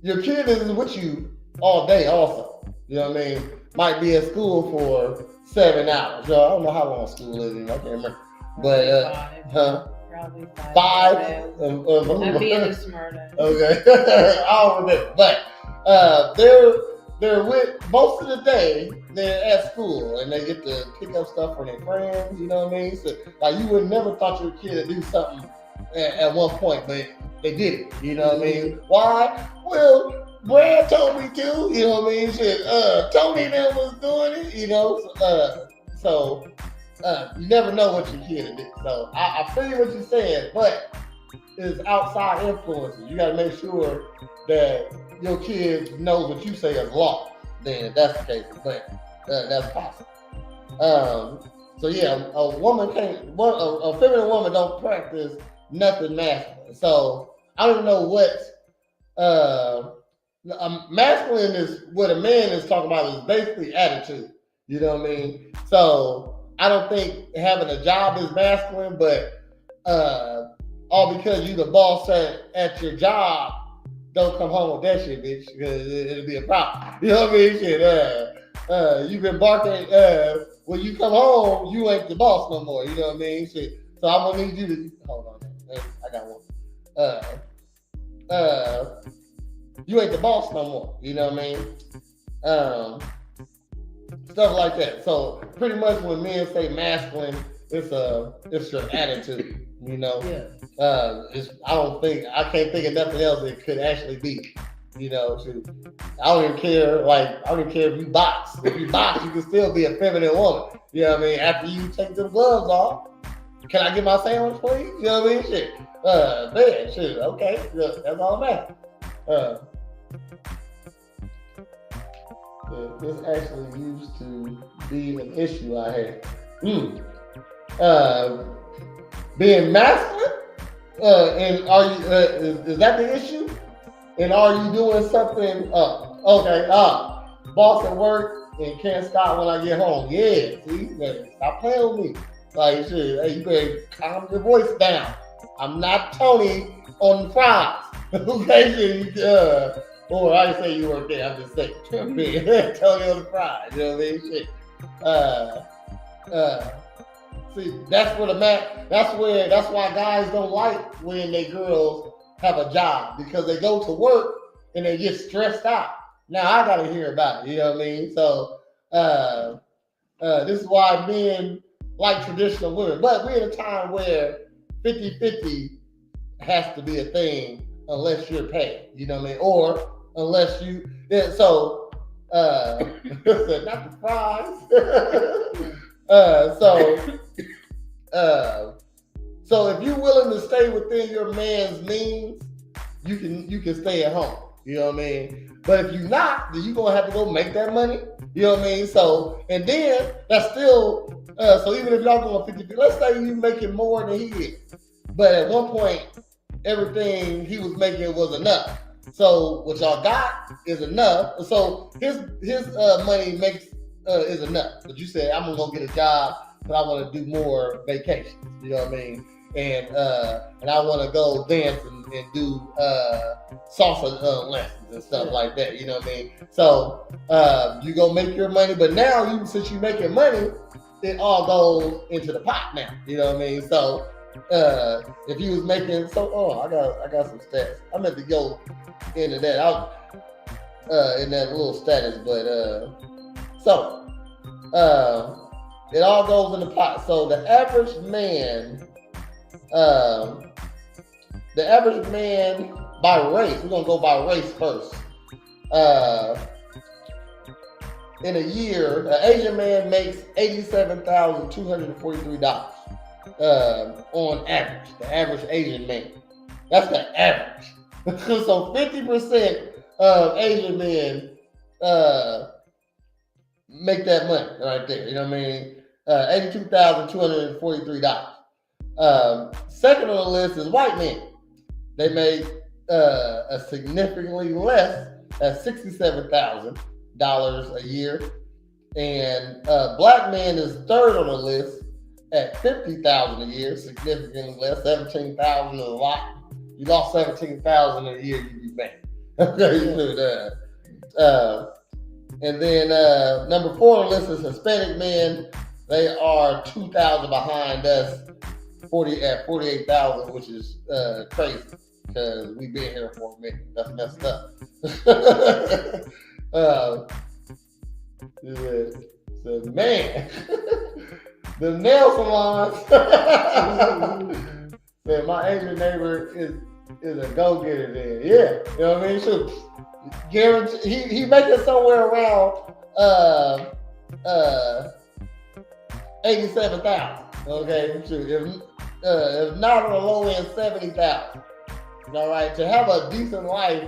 your kid is with you all day also. You know what I mean? Might be at school for 7 hours. So I don't know how long school is anymore. I can't remember. But probably 5. I'm being a smart ass. Okay. I don't remember. But they're with most of the day they're at school and they get to pick up stuff from their friends, you know what I mean? So like you would never thought your kid would do something at one point, but they did it, you know what I mean? Why? Well, Brad told me to, you know what I mean? Shit, Tony and them was doing it, you know? So you never know what your kid did. So I feel what you're saying, but it's outside influences. You got to make sure that your kid knows what you say is law. Then if that's the case, but that's possible. So yeah, a feminine woman don't practice nothing masculine. So I don't know what masculine is. What a man is talking about is basically attitude. You know what I mean? So I don't think having a job is masculine, but all because you the boss at your job, don't come home with that shit, bitch, because it'll be a problem. You know what I mean? Shit, you've been barking. When you come home, you ain't the boss no more. You know what I mean? Shit. So I'm gonna need you to hold on. I got one. You ain't the boss no more. You know what I mean? stuff like that. So pretty much when men say masculine, it's your attitude, you know. Yeah. I can't think of nothing else it could actually be. You know, I don't even care. I don't even care if you box. If you box, you can still be a feminine woman. You know what I mean? After you take the gloves off, can I get my sandwich, please? You know what I mean? Shit. Man, shit. Okay, that's all that matters. This actually used to be an issue I had. Being masculine, and are you? Is that the issue? And are you doing something? Okay. Boss at work and can't stop when I get home. Yeah. See, man, stop playing with me. Like, shit. Hey, you better calm your voice down. I'm not Tony on the fries. Okay. Or I didn't say you weren't there. I'm just saying. Tony on the fries. You know what I mean? Shit. See, that's why guys don't like when their girls have a job, because they go to work and they get stressed out. Now I gotta hear about it, you know what I mean? So this is why men like traditional women. But we're in a time where 50-50 has to be a thing unless you're paid, you know what I mean? Or unless you not the fries. So if you're willing to stay within your man's means, you can stay at home. You know what I mean? But if you're not, then you're gonna have to go make that money. You know what I mean? So, and then that's still so even if y'all going 50, let's say you making more than he is, but at one point everything he was making was enough. So what y'all got is enough. So his money is enough. But you said, I'm gonna go get a job, but I want to do more vacations. You know what I mean? And I want to go dance and do salsa lessons and stuff like that. You know what I mean? So you go make your money, but now since you're making money, it all goes into the pot now. You know what I mean? So if he was making I got some stats. I meant to go into that. In that little status, but it all goes in the pot. So the average man by race, we're gonna go by race first. In a year, an Asian man makes $87,243 on average. The average Asian man. That's the average. So 50% of Asian men make that money right there. You know what I mean? $82,243. Second on the list is white men. They make a significantly less at $67,000 a year. And black man is third on the list at $50,000 a year, significantly less. $17,000 is a lot. You lost $17,000 a year, you be back. Okay, and then number 4 on the list is Hispanic men. They are 2,000 behind us, at 48,000, which is crazy because we've been here for a minute. That's messed up. So, man, the nail salons. Man, my Asian neighbor is a go-getter there. Yeah, you know what I mean? So, guarantee he making somewhere around 87,000. Okay, if not on the low end, 70,000. All right, to have a decent life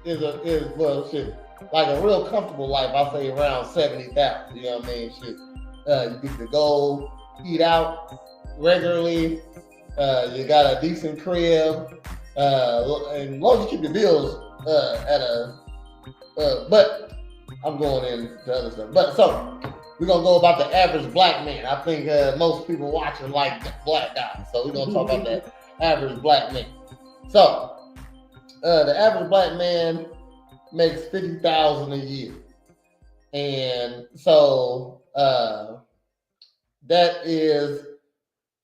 is like a real comfortable life. I say around 70,000. You know what I mean? Shit, you get to go eat out regularly. You got a decent crib, and as long as you keep your bills but I'm going into other stuff. But so we're gonna go about the average black man. I think most people watching like black guys, so we're gonna talk about that average black man. So the average black man makes $50,000 a year, and so that is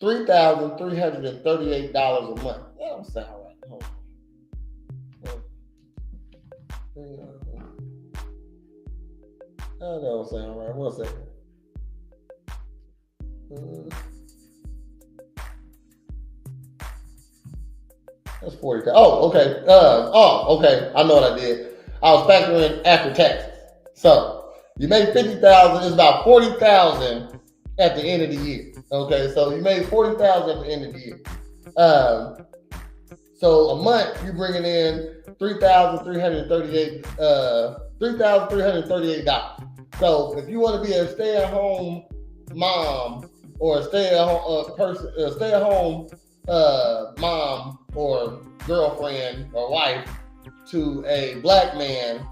$3,338 a month. That don't sound right. Hold on. That don't sound right. 1 second. That's 40,000. Oh, okay. Okay. I know what I did. I was factoring after taxes. So you made 50,000. It's about 40,000 at the end of the year. Okay, so you made 40,000 at the end of the year. So a month you're bringing in $3,338. $3,338. So if you want to be a stay-at-home mom or a stay-at-home person, a stay-at-home mom or girlfriend or wife to a black man,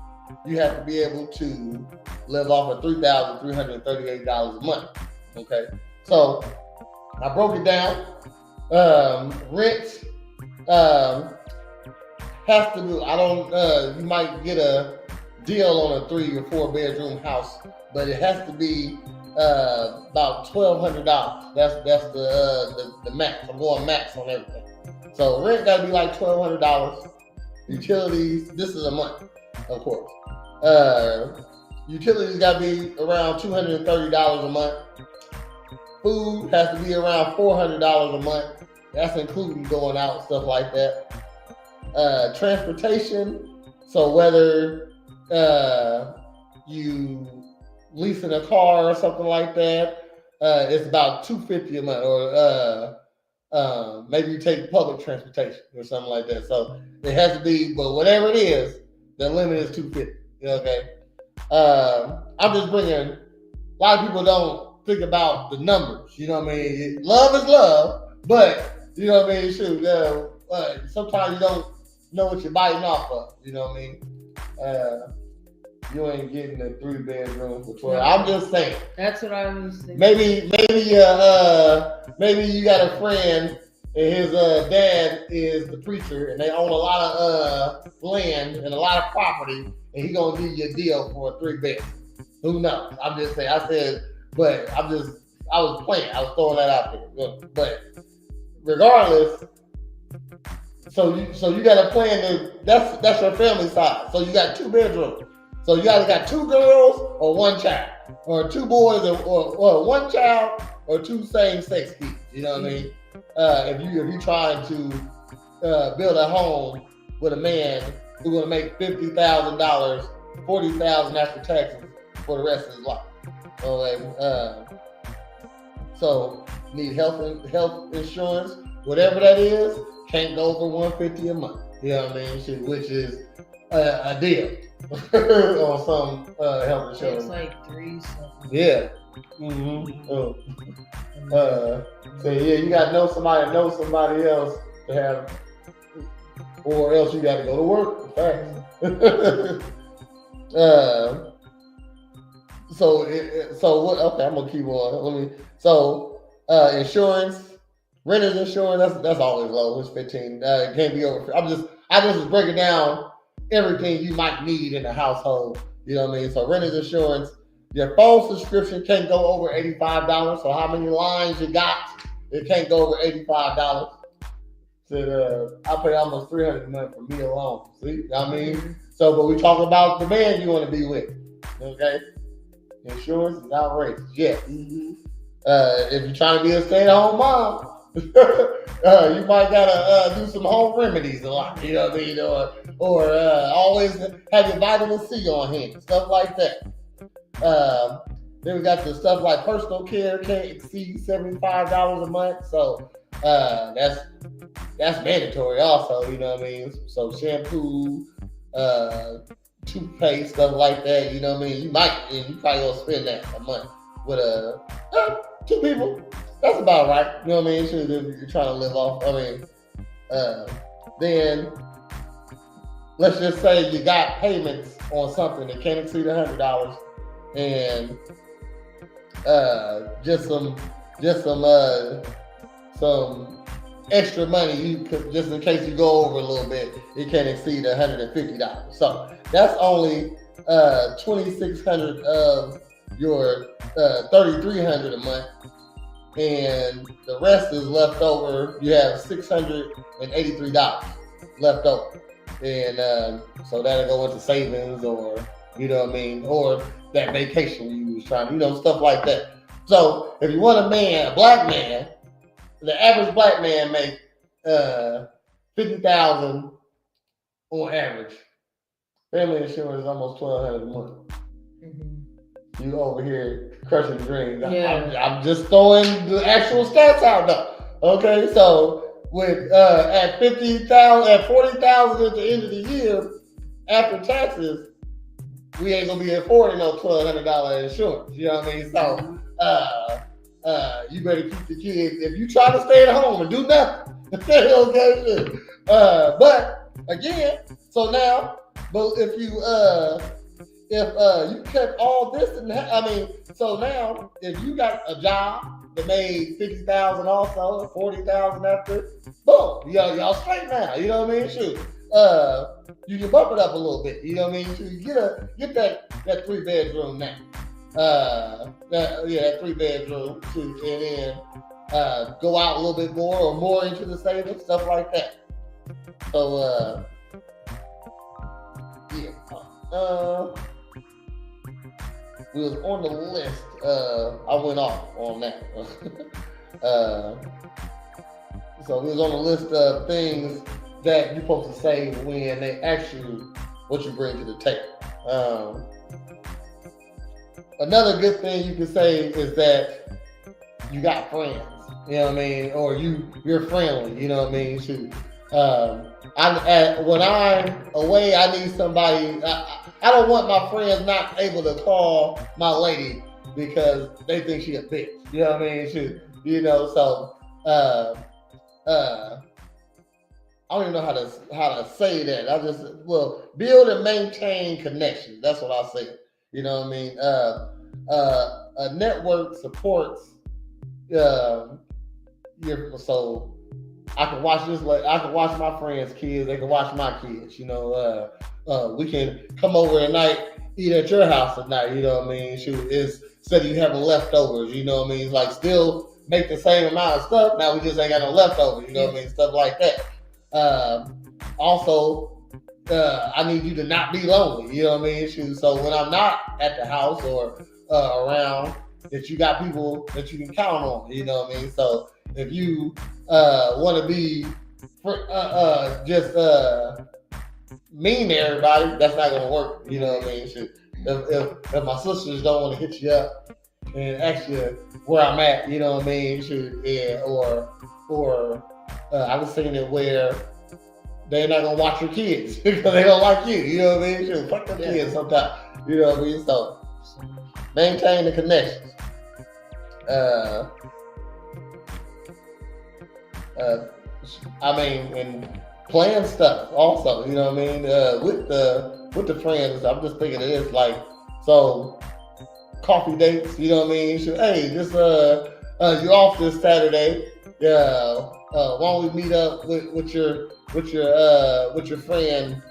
you have to be able to live off of $3,338 a month. Okay, so I broke it down. Rent has to do. I don't. You might get a deal on a 3 or 4 bedroom house, but it has to be about $1,200. That's the max. I'm going max on everything. So rent got to be like $1,200. Utilities. This is a month, of course. Utilities got to be around $230 a month. Food has to be around $400 a month. That's including going out, stuff like that. Transportation. So whether you leasing a car or something like that, it's about $250 a month, or maybe you take public transportation or something like that. So it has to be, but whatever it is, the limit is $250. Okay. I'm just bringing. A lot of people don't think about the numbers. You know what I mean? Love is love, but you know what I mean. Shoot, sometimes you don't know what you're biting off of. You know what I mean? You ain't getting a 3 bedroom for 12. I'm just saying. That's what I was thinking. Maybe you got a friend and his dad is the preacher and they own a lot of land and a lot of property, and he gonna give you a deal for a 3 bedroom. Who knows? I'm just saying. I said, but I was playing. I was throwing that out there. But regardless, so you got a plan to that's your family size. So you got 2 bedrooms. So you either got 2 girls or 1 child, or 2 boys or 1 child, or 2 same-sex kids. You know what I mean? If you trying to build a home with a man who's gonna make $50,000, $40,000 after taxes for the rest of his life. Okay. So need health insurance, whatever that is, can't go over $150 a month. You know what I mean? Which is a deal on some health insurance. It's like 3 something. Yeah. Mm-hmm. So yeah, you gotta know somebody else to have, or else you gotta go to work. Facts. So what? Okay, I'm gonna keep on. Insurance, renter's insurance. That's always low. It's 15. It can't be over. I just was breaking down everything you might need in a household. You know what I mean? So renter's insurance. Your phone subscription can't go over $85. So how many lines you got? It can't go over $85. So I pay almost $300 a month for me alone. See, you know what I mean? So, but we talk about the man you want to be with. Okay. Insurance is outrageous. Yeah. Mm-hmm. If you're trying to be a stay-at-home mom, you might gotta do some home remedies a lot. You know what I mean? Or always have your vitamin C on hand, stuff like that. Then we got the stuff like personal care can't exceed $75 a month. So that's mandatory also. You know what I mean? So shampoo, toothpaste, stuff like that. You know what I mean? You probably gonna spend that a month with 2 people. That's about right. You know what I mean? Sure, if you're trying to live off. I mean, then let's just say you got payments on something that can't exceed $100, and just some extra money just in case you go over a little bit. It can't exceed $150. So that's only $2,600 of your $3,300 a month, and the rest is left over. You have $683 left over, and so that'll go into savings, or you know what I mean, or that vacation you was trying, stuff like that. So if you want a black man, the average black man make $50,000 on average. Family insurance is almost $1,200 a month. Mm-hmm. You over here crushing dreams. Yeah. I'm just throwing the actual stats out though. Okay, so with at $40,000 at the end of the year after taxes, we ain't gonna be affording no $1,200 insurance. You know what I mean? So you better keep the kids if you try to stay at home and do nothing. Okay, but again, so now, but if you kept all this so now if you got a job that made $50,000 also, $40,000 after, boom, y'all straight now. You know what I mean? Shoot, you can bump it up a little bit. You know what I mean? Shoot, get that 3-bedroom now. That 3-bedroom, and then go out a little bit more or more into the savings, stuff like that. So we was on the list. I went off on that. So we was on the list of things that you're supposed to say when they ask you what you bring to the table. Another good thing you can say is that you got friends. You know what I mean? Or you're friendly. You know what I mean? Shoot. When I'm away, I need somebody. I don't want my friends not able to call my lady because they think she a bitch. You know what I mean? Shoot. So I don't even know how to say that. I just build and maintain connections. That's what I say. You know what I mean? A network supports so I can watch this. I can watch my friends' kids. They can watch my kids. We can come over at night, eat at your house at night. You know what I mean? Shoot, instead of you having leftovers. You know what I mean? It's like still make the same amount of stuff. Now we just ain't got no leftovers. You know what I mean? Stuff like that. Also, I need you to not be lonely. You know what I mean? Shoot, so when I'm not at the house or around, that you got people that you can count on. You know what I mean? So if you want to be just mean to everybody, that's not gonna work. You know what I mean? Shoot, if my sisters don't want to hit you up and ask you where I'm at, you know what I mean? Shoot, yeah, or I was saying it where they're not gonna watch your kids because they don't like you. You know what I mean? Shoot, fuck them kids sometimes. You know what I mean? So maintain the connections. And plan stuff also. You know what I mean? With the friends, I'm just thinking of this so coffee dates. You know what I mean? Hey, this you're off this Saturday. Why don't we meet up with your friend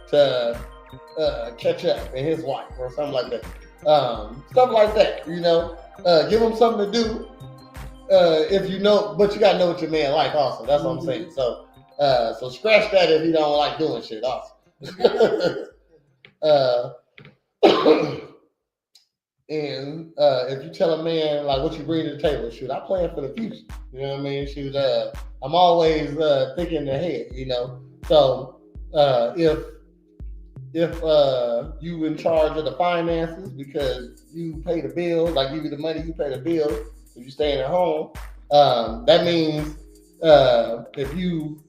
to catch up and his wife or something like that. Stuff like that. Give them something to do. If you know, but you gotta know what your man like also. That's what I'm saying. So scratch that if you don't like doing shit also. And if you tell a man what you bring to the table, shoot, I plan for the future. You know what I mean? Shoot, I'm always thinking ahead. So if you in charge of the finances because you pay the bills, I give you the money, you pay the bills. If you staying at home, that means if you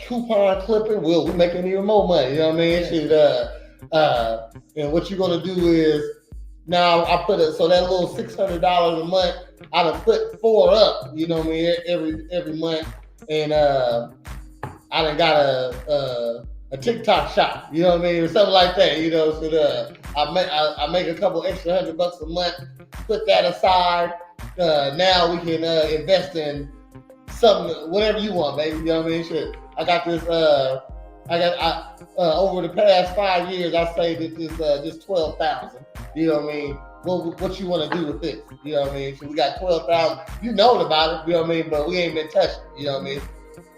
coupon clipping, we're making even more money. You know what I mean? Shoot, and what you're gonna do is now I put so that little $600 a month, I done put 4 up. You know what I mean? Every month, and I done got a TikTok shop. You know what I mean, or something like that. So I make a couple extra $100 a month, put that aside. Now we can invest in something, whatever you want, baby. You know what I mean? Shit. I got this. Over the past 5 years, I saved this $12,000. You know what I mean? What you want to do with this? You know what I mean? So we got $12,000. You know about it. You know what I mean? But we ain't been touching. You know what I mean?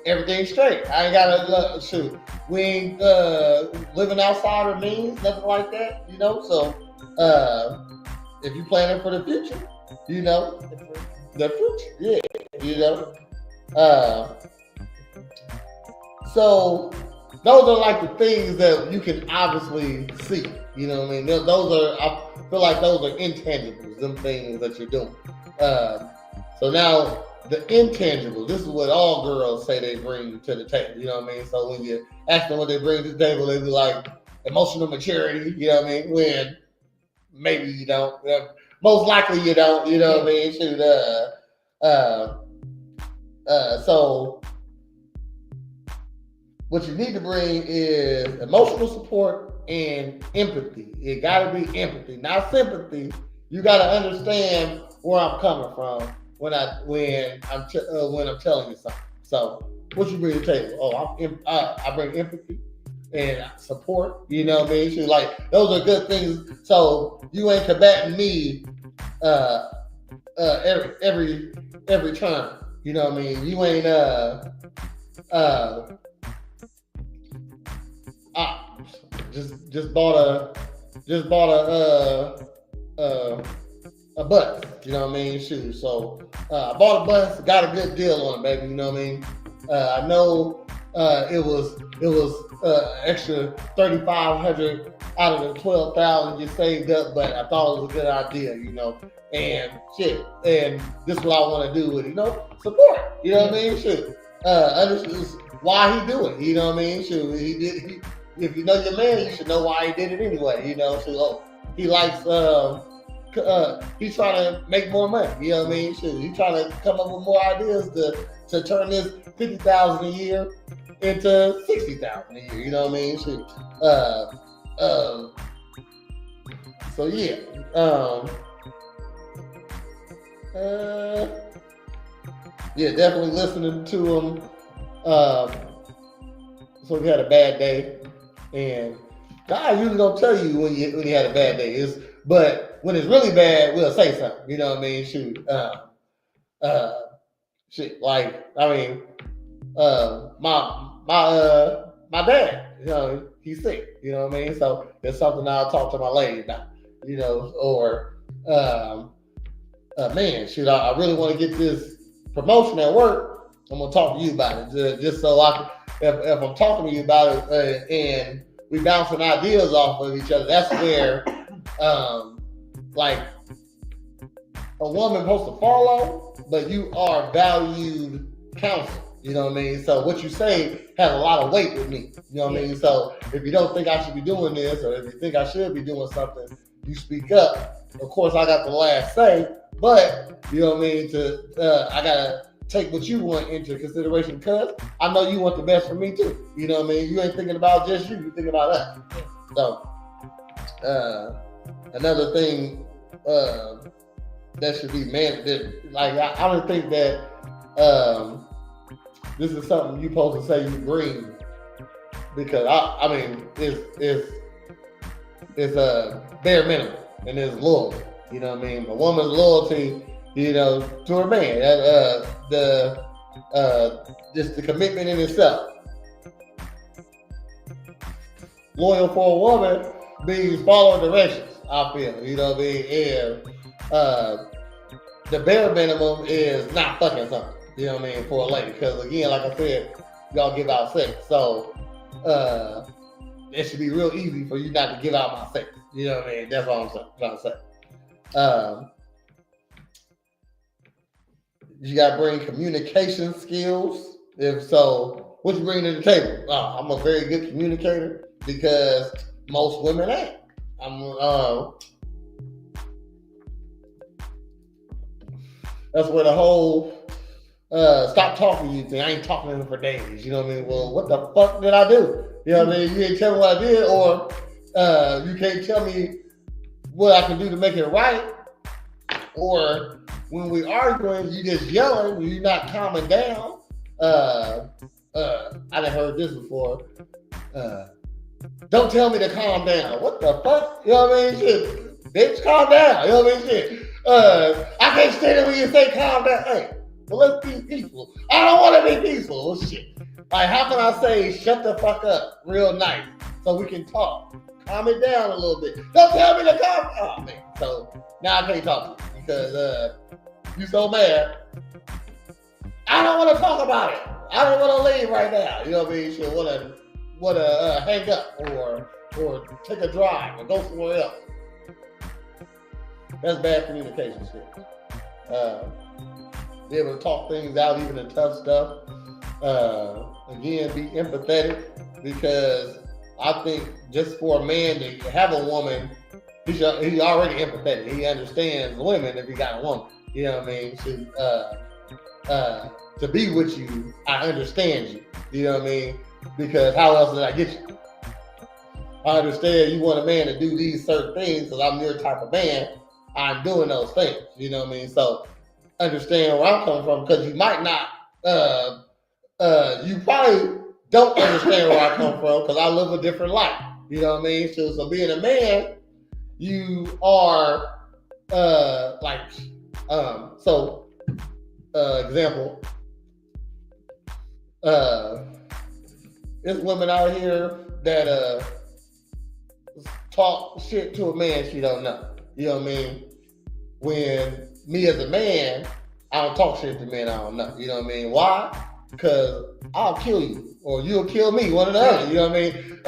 Everything's straight. I ain't got shoot. We ain't living outside our means, nothing like that. So if you planning for the future, you know, the future, yeah, you know. So those are like the things that you can obviously see. You know what I mean? Those are, I feel like those are intangibles, them things that you're doing. So now the intangibles, this is what all girls say they bring to the table. You know what I mean? So when you ask them what they bring to the table, they be like emotional maturity. You know what I mean? When maybe you don't. Most likely you don't. You know what I mean? Shoot. So what you need to bring is emotional support and empathy. It got to be empathy, not sympathy. You got to understand where I'm coming from when I'm telling you something. So what you bring to the table? Oh, I bring empathy and support. You know what I mean? So like those are good things. So you ain't combating me every turn. You know what I mean? You ain't just bought a bus, you know what I mean? Shoot. So I bought a bus, got a good deal on it, baby, you know what I mean? I know it was extra $3,500 out of the $12,000 you saved up, but I thought it was a good idea, you know. And shit, and this is what I want to do with it, you know, support, you know what I mean? Shoot. Understand why he do it, you know what I mean? Shoot, if you know your man, you should know why he did it anyway, you know. So he likes he's trying to make more money, you know what I mean? Shoot, he's trying to come up with more ideas to turn this $50,000 a year into $60,000 a year, you know what I mean? Shoot. So yeah. Yeah, definitely listening to him. So he had a bad day, and God usually don't tell you when he had a bad day. But when it's really bad, we'll say something. You know what I mean? Shoot, shit. Like I mean, my dad. You know, he's sick. You know what I mean? So it's something I'll talk to my lady about. You know, or man, shoot, I really want to get this promotion at work. I'm gonna talk to you about it, just so I can. If I'm talking to you about it and we bouncing ideas off of each other, that's where, like, a woman supposed to follow, but you are valued counsel. You know what I mean? So what you say has a lot of weight with me. You know what I mean? So if you don't think I should be doing this, or if you think I should be doing something, you speak up. Of course, I got the last say, but you know what I mean? I gotta take what you want into consideration because I know you want the best for me too. You know what I mean? You ain't thinking about just you, you're thinking about us. So another thing that should be managed, like I don't think that this is something you supposed to say you bring, because I mean it's a bare minimum and it's loyalty. You know what I mean? A woman's loyalty, you know, to her man. Just the commitment in itself. Loyal for a woman means following directions, I feel. You know what I mean? And the bare minimum is not fucking something. You know what I mean? For a lady. Because again, like I said, y'all give out sex. So it should be real easy for you not to give out my sex. You know what I mean? That's all I'm trying to say. You gotta bring communication skills. If so, what you bring to the table? I'm a very good communicator because most women ain't. That's where the whole stop talking to you thing. I ain't talking to them for days. You know what I mean? Well, what the fuck did I do? You know what I mean? You ain't tell me what I did, or you can't tell me what I can do to make it right, or when we arguing, you just yelling, you're not calming down. I done heard this before. Don't tell me to calm down. What the fuck? You know what I mean? Shit, bitch, calm down. You know what I mean? Shit. I can't stand it when you say calm down. Hey, well, let's be peaceful. I don't want to be peaceful. Well, shit. Like, how can I say shut the fuck up real nice so we can talk calm it down a little bit. Don't tell me to calm. Oh man. So now I can't talk to you because you so mad. I don't want to talk about it. I don't want to leave right now. You know what I mean? She'll want to hang up or take a drive or go somewhere else. That's bad communication skills. Be able to talk things out, even the tough stuff. Again, be empathetic, because I think just for a man to have a woman, he's already empathetic. He understands women if he got a woman. You know what I mean? To be with you, I understand you. You know what I mean? Because how else did I get you? I understand you want a man to do these certain things because I'm your type of man. I'm doing those things. You know what I mean? So understand where I'm coming from, because you might not, you probably don't understand where I come from, because I live a different life. You know what I mean? So being a man, you are example, there's women out here that talk shit to a man she don't know. You know what I mean? When me as a man, I don't talk shit to men I don't know. You know what I mean? Why? Because I'll kill you, or you'll kill me, one or the other. You know what I mean?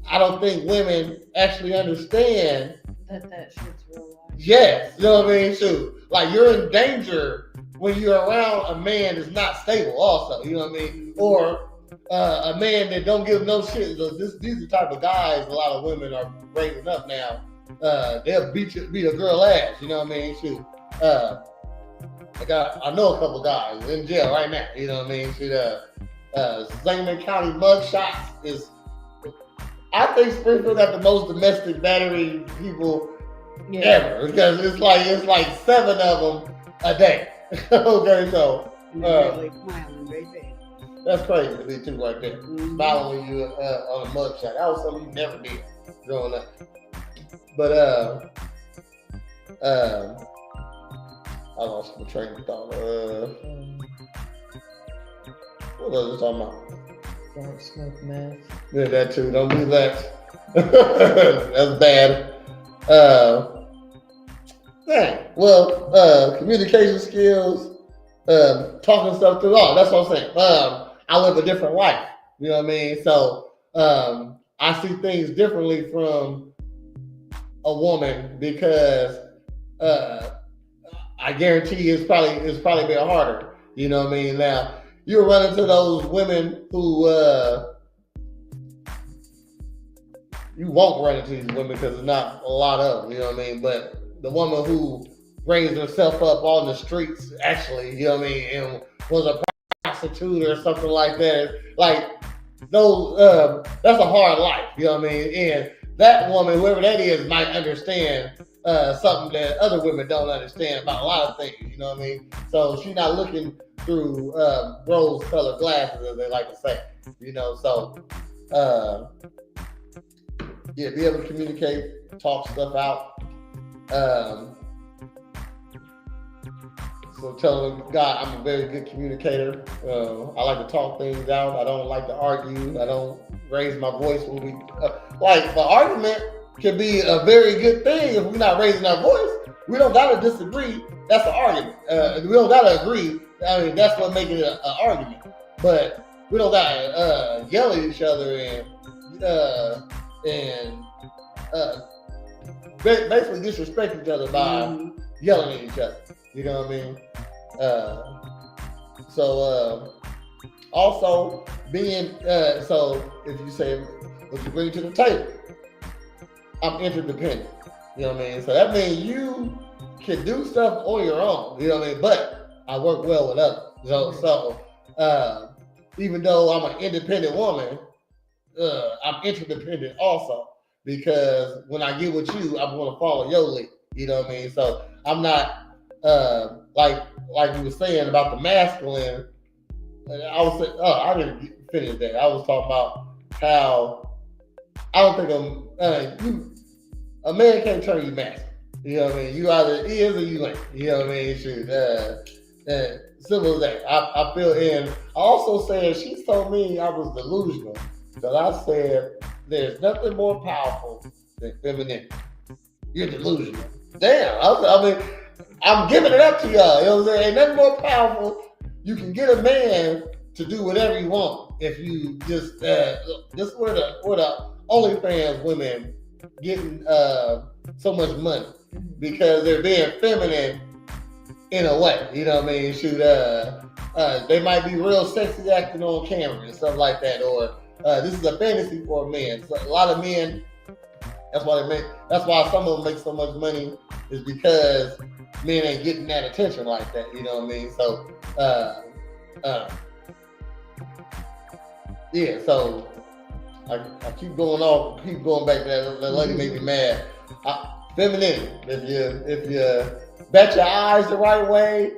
I don't think women actually understand that shit's real life. Yes, you know what I mean? Shoot, like, you're in danger when you're around a man that's not stable also, you know what I mean? Or a man that don't give no shit. So these are the type of guys a lot of women are raising up now. They'll beat a girl ass, you know what I mean? Shoot. I know a couple guys in jail right now, you know what I mean? Shoot, Sangamon County mugshots is, I think Springfield got the most domestic battery people ever, because it's like 7 of them a day. Okay, so Really smiling, baby. that's crazy to me too, right there. Smiling when you on a mugshot. That was something you never did growing up. But I lost my train of thought. What was I talking about? Don't smoke meth. Yeah, that too. Don't do that. That's bad. Communication skills, talking stuff through. Oh, that's what I'm saying. I live a different life. You know what I mean? So I see things differently from a woman, because I guarantee it's probably been harder. You know what I mean? Now, you'll run into those women who you won't run into these women because there's not a lot of them, you know what I mean? But the woman who raised herself up on the streets, actually, you know what I mean, and was a prostitute or something like that, like those, that's a hard life, you know what I mean? And that woman, whoever that is, might understand something that other women don't understand about a lot of things, you know what I mean? So she's not looking through rose-colored glasses, as they like to say, you know. So be able to communicate, talk stuff out. So tell them, God, I'm a very good communicator. I like to talk things out. I don't like to argue. I don't raise my voice when we like the argument can be a very good thing if we're not raising our voice. We don't gotta disagree. That's an argument. We don't gotta agree. I mean, that's what makes it an argument. But we don't gotta yell at each other and basically disrespect each other by yelling at each other. You know what I mean? Also being so if you say what you bring to the table, I'm interdependent. You know what I mean? So that means you can do stuff on your own. You know what I mean? But I work well with others. So even though I'm an independent woman, I'm interdependent also, because when I get with you, I'm going to follow your lead. You know what I mean? So I'm not like you were saying about the masculine. I was saying, I didn't finish that. I was talking about how I don't think a man can't turn you masculine. You know what I mean? You either is or you ain't. You know what I mean? Shoot. Simple as that. I feel, and I also said she told me I was delusional, because I said there's nothing more powerful than femininity. You're delusional. Damn. I mean, I'm giving it up to y'all. You know what I'm saying? Ain't nothing more powerful. You can get a man to do whatever you want if you just where the OnlyFans women getting so much money because they're being feminine in a way. You know what I mean? Shoot, they might be real sexy acting on camera and stuff like that, or this is a fantasy for a man. So a lot of men. That's why some of them make so much money is because men ain't getting that attention like that. You know what I mean? So, yeah. So I keep going back to that. That lady made me mad. Femininity. If you bet your eyes the right way,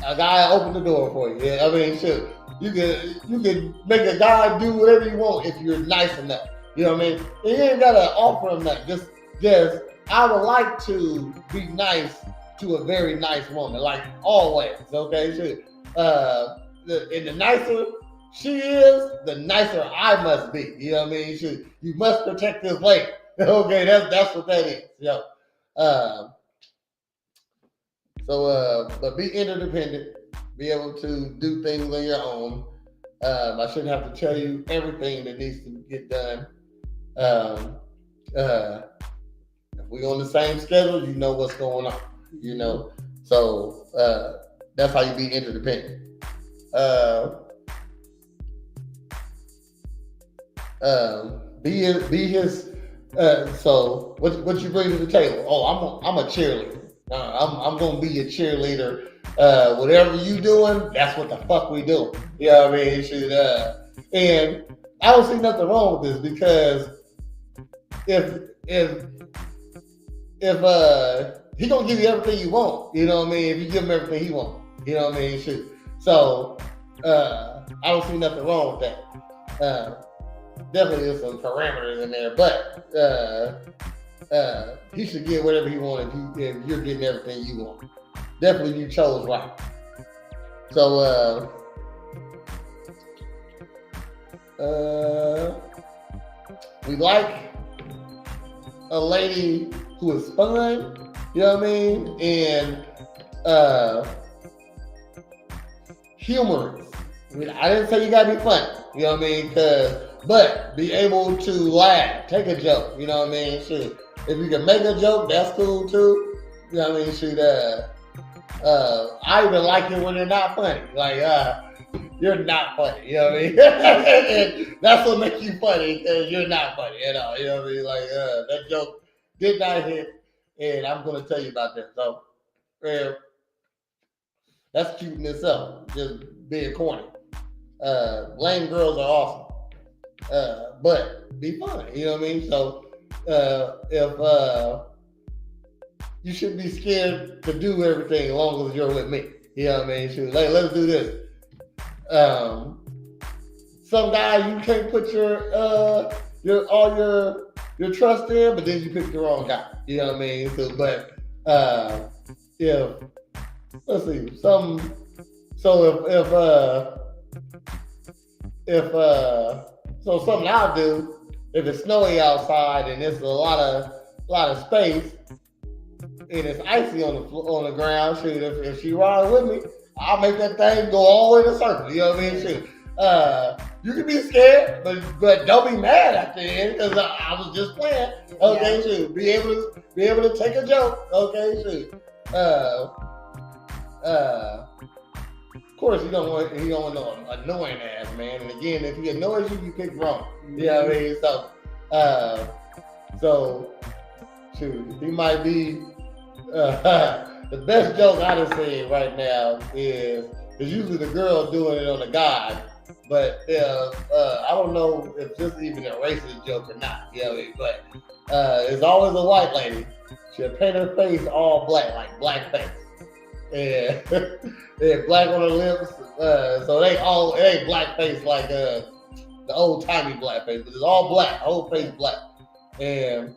a guy open the door for you. Yeah, I mean, shit. You can make a guy do whatever you want if you're nice enough. You know what I mean? And you ain't gotta offer him that. Just I would like to be nice to a very nice woman, like always. Okay, sure. And the nicer she is, the nicer I must be. You know what I mean? You must protect this lady. Okay, that's what that is. Yo. But be interdependent. Be able to do things on your own. I shouldn't have to tell you everything that needs to get done. If we on the same schedule, you know what's going on. You know, so that's how you be interdependent. Be his. So what you bring to the table? Oh, I'm a cheerleader. I'm gonna be a cheerleader. Whatever you doing, that's what the fuck we do. You know what I mean? And I don't see nothing wrong with this because if he gonna give you everything you want, you know what I mean? If you give him everything he wants, you know what I mean? So I don't see nothing wrong with that. Definitely there's some parameters in there, but he should get whatever he wants if you're getting everything you want. Definitely you chose right. So we like a lady who is fun, you know what I mean, and humorous. I mean, I didn't say you gotta be funny, you know what I mean, but be able to laugh, take a joke, you know what I mean. Shoot, if you can make a joke, that's cool too. You know what I mean. Shoot, I even like it when they're not funny. Like, you're not funny. You know what I mean? And that's what makes you funny because you're not funny at all. You know what I mean? Like, that joke did not hit, and I'm gonna tell you about that. So, that's cute in itself. Just being corny. Lame girls are awesome, but be funny. You know what I mean? So, if you shouldn't be scared to do everything as long as you're with me. You know what I mean? Shoot, let's do this. Some guy you can't put your trust in, but then you pick the wrong guy. You know what I mean? So, but if let's see, something I'll do if it's snowy outside and there's a lot of space. And it's icy on the ground. Shoot, if she ride with me, I'll make that thing go all the way in a circle. You know what I mean? Shoot, you can be scared, but don't be mad at the end because I was just playing. Okay, yeah. Shoot, be able to take a joke. Okay, shoot. Of course, you don't want no annoying ass man. And again, if he annoys you, you pick wrong. You know what I mean? So shoot, he might be. The best joke I done seen right now is usually the girl doing it on the guy, but I don't know if this is even a racist joke or not. You know what I mean? But it's always a white lady. She'll paint her face all black, like black face. Yeah, yeah, black on her lips. So it ain't black face like the old timey black face, but it's all black, whole face black, and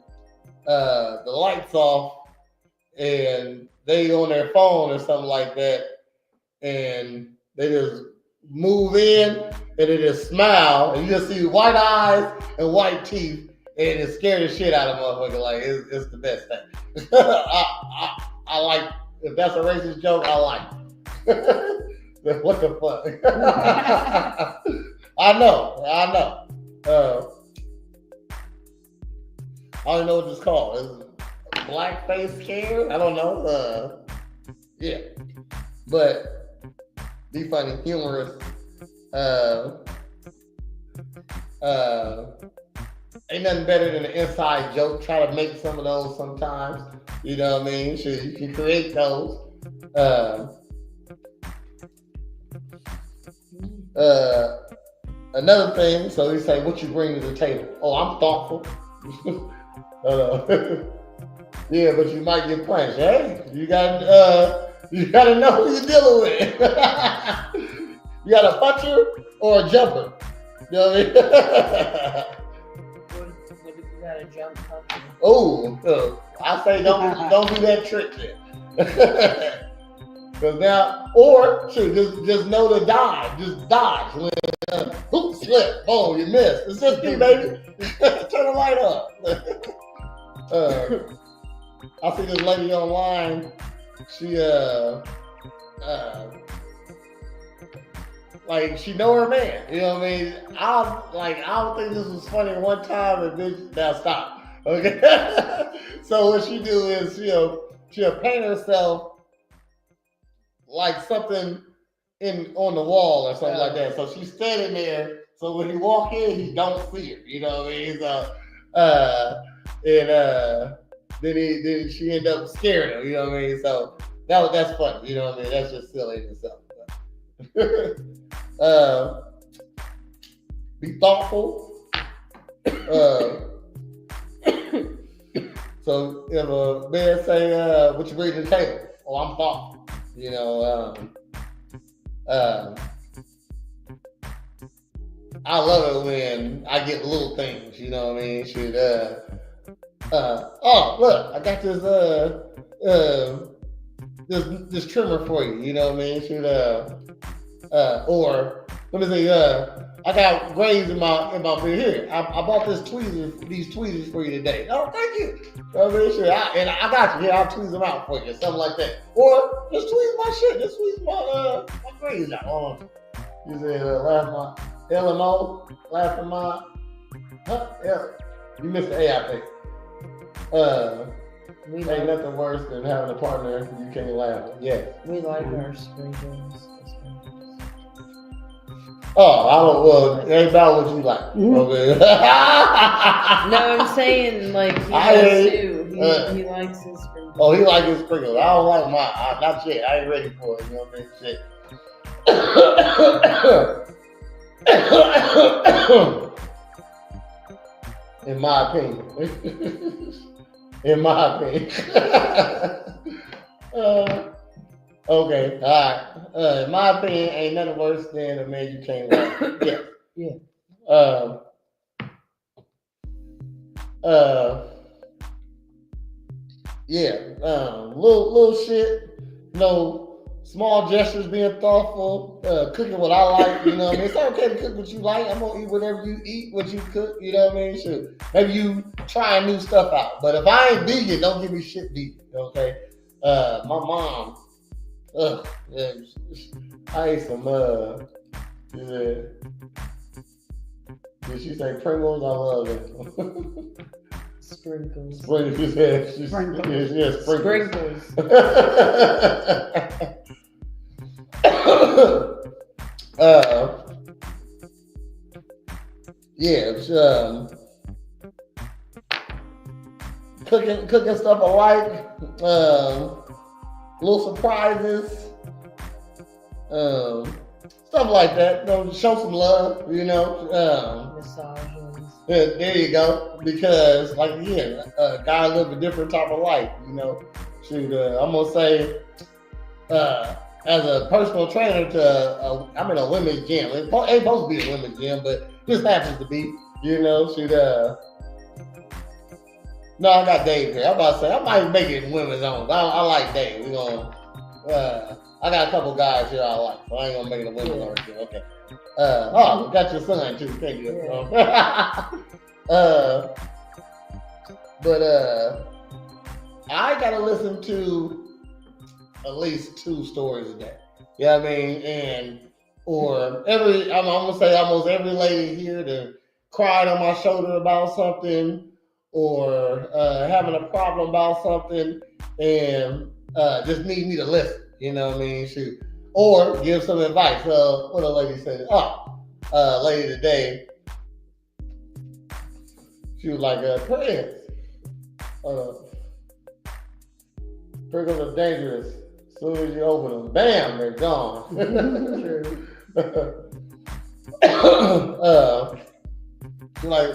the lights off. And they on their phone or something like that, and they just move in and it just smile and you just see white eyes and white teeth and it scared the shit out of motherfucker. Like it's the best thing. I like if that's a racist joke, I like it. What the fuck? I know. I don't know what it's called. Is it blackface care? I don't know. Yeah. But be funny, humorous. Ain't nothing better than an inside joke. Try to make some of those sometimes. You know what I mean? Sure, you can create those. Another thing, so he say, what you bring to the table? Oh, I'm thoughtful. Yeah, but you might get punched. Hey, you gotta know who you're dealing with. You got a puncher or a jumper. You know what I mean? What if you got a jump puncher? Oh, I say don't do that trick then. Cause now, or shoot, just know to dive. Just dodge. When hoop slip, boom, you missed. It's just me, baby. Turn the light up. I see this lady online. She like she know her man. You know what I mean? I don't think this was funny one time, and bitch, now stop. Okay. So what she do is she'll paint herself like something on the wall or something like that. So she's standing there. So when he walk in, he don't see her. You know what I mean? So then she end up scaring him. You know what I mean? So that's funny. You know what I mean? That's just silly in itself. Be thoughtful. So if a man say, what you bring to the table? Oh, I'm thoughtful. You know, I love it when I get little things, you know what I mean? Should oh look, I got this trimmer for you, you know what I mean? Should or let me say, I got grains in my beard here. I bought these tweezers for you today. Oh, thank you. I mean, sure, I got you. Here, I'll tweeze them out for you, something like that. Or just tweeze my shit. Just tweeze my grains out. You say laugh my LMO, laughing my yeah. You missed the A, I think. Ain't nothing worse than having a partner you can't laugh at. Yeah. We like our sprinkles. Oh, I don't. Well, it ain't about what you like. Okay. No, I'm saying like he does too. He likes his sprinkles. Oh, he likes his sprinkles. I don't like mine. Not yet. I ain't ready for it. You know what I mean? Shit. In my opinion. In my opinion. Okay, all right. In my opinion, ain't nothing worse than a man you can't like. Yeah. Yeah. Little shit. You know, small gestures, being thoughtful, cooking what I like. You know what I mean? It's okay to cook what you like. I'm gonna eat whatever you eat, what you cook. You know what I mean? Sure. Maybe you trying new stuff out. But if I ain't vegan, don't give me shit vegan. Okay. My mom. Yeah, I ate some, yeah. Did she say Pringles? I love it. Sprinkles. Sprinkles. Yeah, sprinkles. Yeah, sprinkles. Yeah, cooking stuff I like. Little surprises, stuff like that. You know, show some love, you know. Massages. There you go. Because, like, again, guy live a different type of life, you know. Shoot, I'm gonna say, as a personal trainer I'm in a women's gym. It ain't supposed to be a women's gym, but this happens to be, you know. Shoot, no, I got Dave here. I'm about to say I might make it women's own. I like Dave. We gonna. I got a couple guys here I like, so I ain't gonna make it a women argument. Okay. You got your son too. Thank you. But I gotta listen to at least 2 stories a day. You know what I mean? I'm gonna say almost every lady here that cried on my shoulder about something or having a problem about something and just need me to listen. You know what I mean? Shoot. Or give some advice. What a lady said. Lady today, she was like, Prez. Prickles are dangerous. As soon as you open them, bam, they're gone. She's like,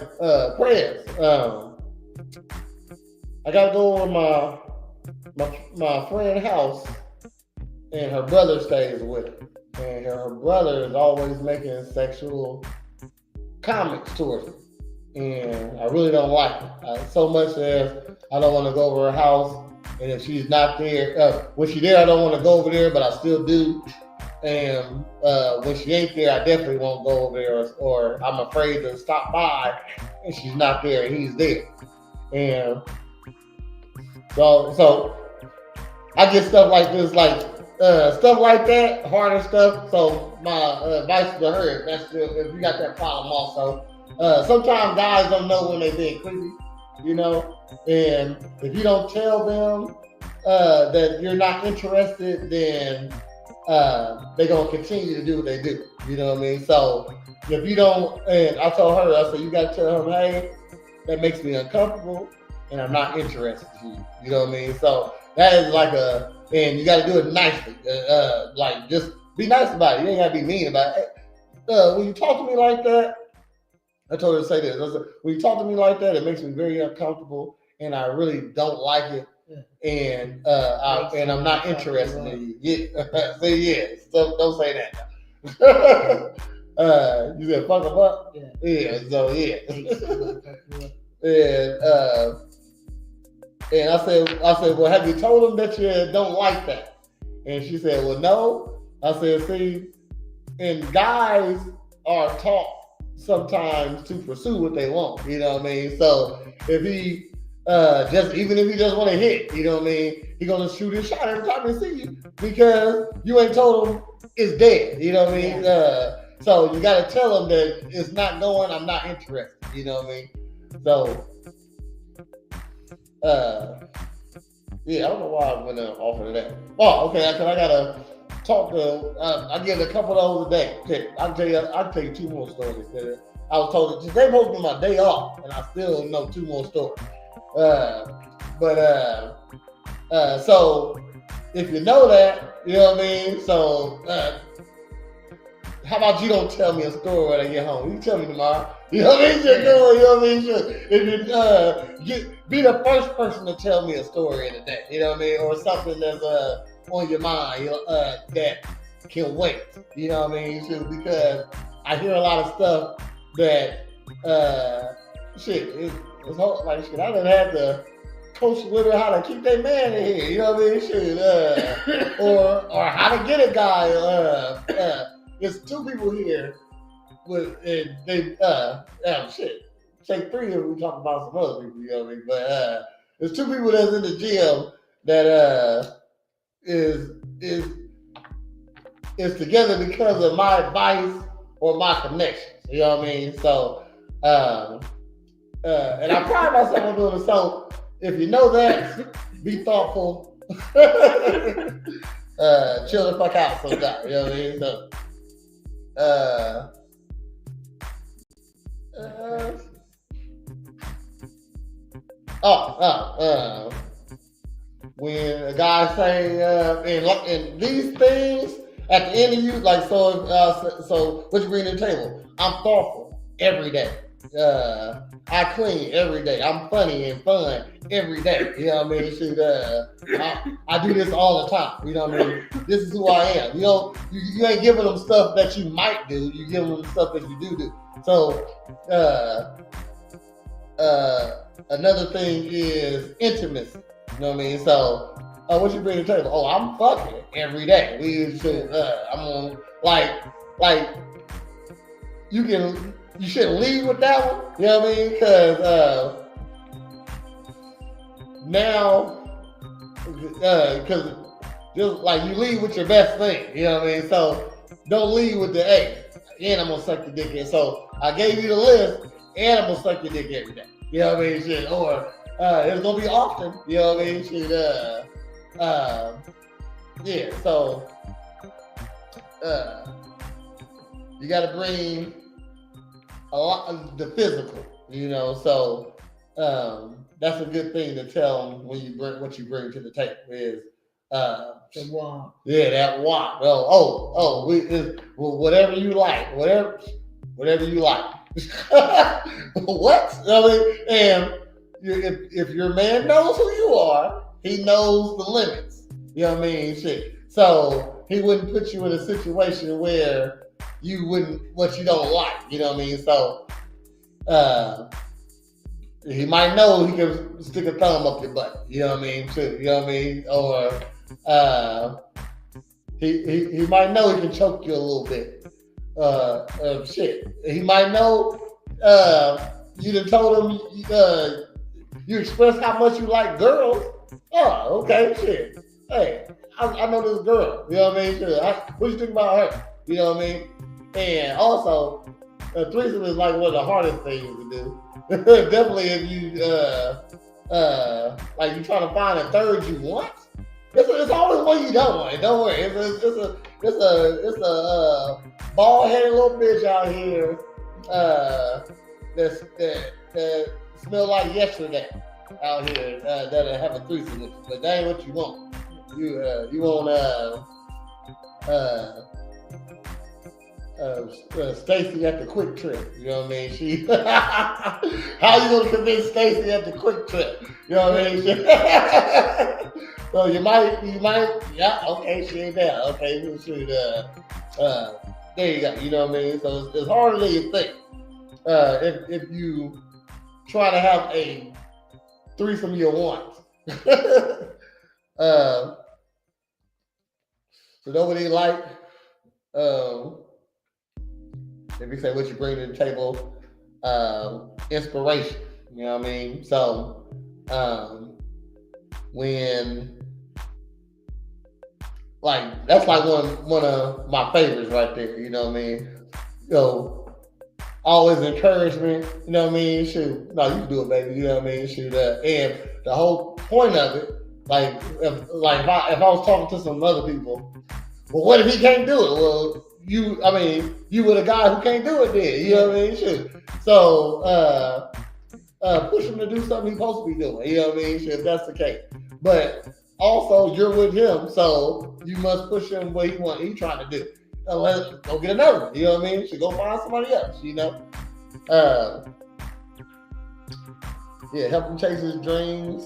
Prez, I gotta go over my friend's house, and her brother stays with her. And her brother is always making sexual comments towards me. And I really don't like it. So much as I don't want to go over her house. And if she's not there, when she's there, I don't want to go over there, but I still do. And when she ain't there, I definitely won't go over there, or I'm afraid to stop by and she's not there and he's there. And so I get stuff like this, stuff like that, harder stuff. So my advice to her, if you got that problem also, sometimes guys don't know when they're being creepy, you know, and if you don't tell them that you're not interested, then they're going to continue to do what they do, you know what I mean? So if you don't, and I told her, I said, you got to tell him, hey, that makes me uncomfortable and I'm not interested in you, you know what I mean? So that is and you got to do it nicely. Just be nice about it. You ain't got to be mean about it. When you talk to me like that, I told her to say this. I said, when you talk to me like that, it makes me very uncomfortable, and I really don't like it. And I'm not interested in you. Yeah, say yes. So don't say that. You said fuck them up. Yeah. So yeah. And I said, well, have you told them that you don't like that? And she said, well, no. I said, see, and guys are taught sometimes to pursue what they want, you know what I mean? So if he even if he just want to hit, you know what I mean, he gonna shoot his shot every time he see you because you ain't told him it's dead, you know what I mean? So you gotta tell him that it's not going, I'm not interested, you know what I mean? So yeah, I don't know why I went off of that. Oh, okay, because I gotta talk to. I get a couple of those a day. Okay, I'll tell you 2 more stories. I was told that today's supposed to be my day off, and I still know 2 more stories. So if you know that, you know what I mean. So how about you don't tell me a story when I get home? You can tell me tomorrow. You know what I mean? You know what I mean? If you be the first person to tell me a story in a day. You know what I mean? Or something that's on your mind that can wait. You know what I mean? Because I hear a lot of stuff that it's like shit. I done had to coach with her how to keep that man in here. You know what I mean? Shit. Or how to get a guy. There's 2 people here shit. Take 3 if we talk about some other people, you know what I mean? But there's 2 people that's in the gym that is together because of my advice or my connections. You know what I mean? So and I pride myself on doing it. So if you know that, be thoughtful. Chill the fuck out sometimes. You know what I mean? So when a guy say and these things at the end of you, like so what you bring to the table? I'm thoughtful every day. I clean every day. I'm funny and fun every day. You know what I mean? Shoot, I do this all the time. You know what I mean? This is who I am. You ain't giving them stuff that you might do. You giving them stuff that you do. So another thing is intimacy. You know what I mean? So what you bring to the table? Oh, I'm fucking every day. I'm on like you shouldn't lead with that one. You know what I mean? Because now, because just like you lead with your best thing. You know what I mean? So don't lead with the hey, and I'm gonna suck your dick in. So I gave you the list, and I'm gonna suck your dick every day. You know what I mean? Shit, or it's gonna be often. You know what I mean? Shit, yeah. So you got to bring a lot of the physical. You know, so that's a good thing to tell them when you bring what you bring to the table is. The walk. Yeah, that walk. Whatever you like, whatever you like. What? I mean, and if your man knows who you are, he knows the limits. You know what I mean? Shit. So he wouldn't put you in a situation where you wouldn't what you don't like. You know what I mean? So he might know he can stick a thumb up your butt. You know what I mean? Too. You know what I mean? Or he might know he can choke you a little bit. Shit. He might know you done told him you expressed how much you like girls. Oh, okay, shit. Hey, I know this girl. You know what I mean? What you think about her? You know what I mean? And also, a threesome is like one of the hardest things to do. Definitely if you like you trying to find a third you want. It's always one you don't want. Don't worry. It's a bald-headed little bitch out here that smell like yesterday out here that have a threesome with you. But that ain't what you want. You want Stacy at the Quick Trip. You know what I mean? She how you gonna convince Stacy at the Quick Trip? You know what I mean? So you might, yeah, okay, she ain't there. Okay, we should, there you go. You know what I mean? So it's harder than you think. If you try to have a threesome you want. So nobody like, if you say what you bring to the table, inspiration. You know what I mean? So when like that's like one of my favorites right there. You know what I mean? Always encouragement. You know what I mean? Shoot, no, you can do it, baby. You know what I mean? Shoot, and the whole point of it, like if I was talking to some other people, well, what if he can't do it? Well, you were the guy who can't do it then. You know what I mean? Shoot. So push him to do something he's supposed to be doing. You know what I mean? Shoot, if that's the case. But also, you're with him, so you must push him what he's trying to do. Go get another one. You know what I mean? Should go find somebody else. You know. Yeah, help him chase his dreams.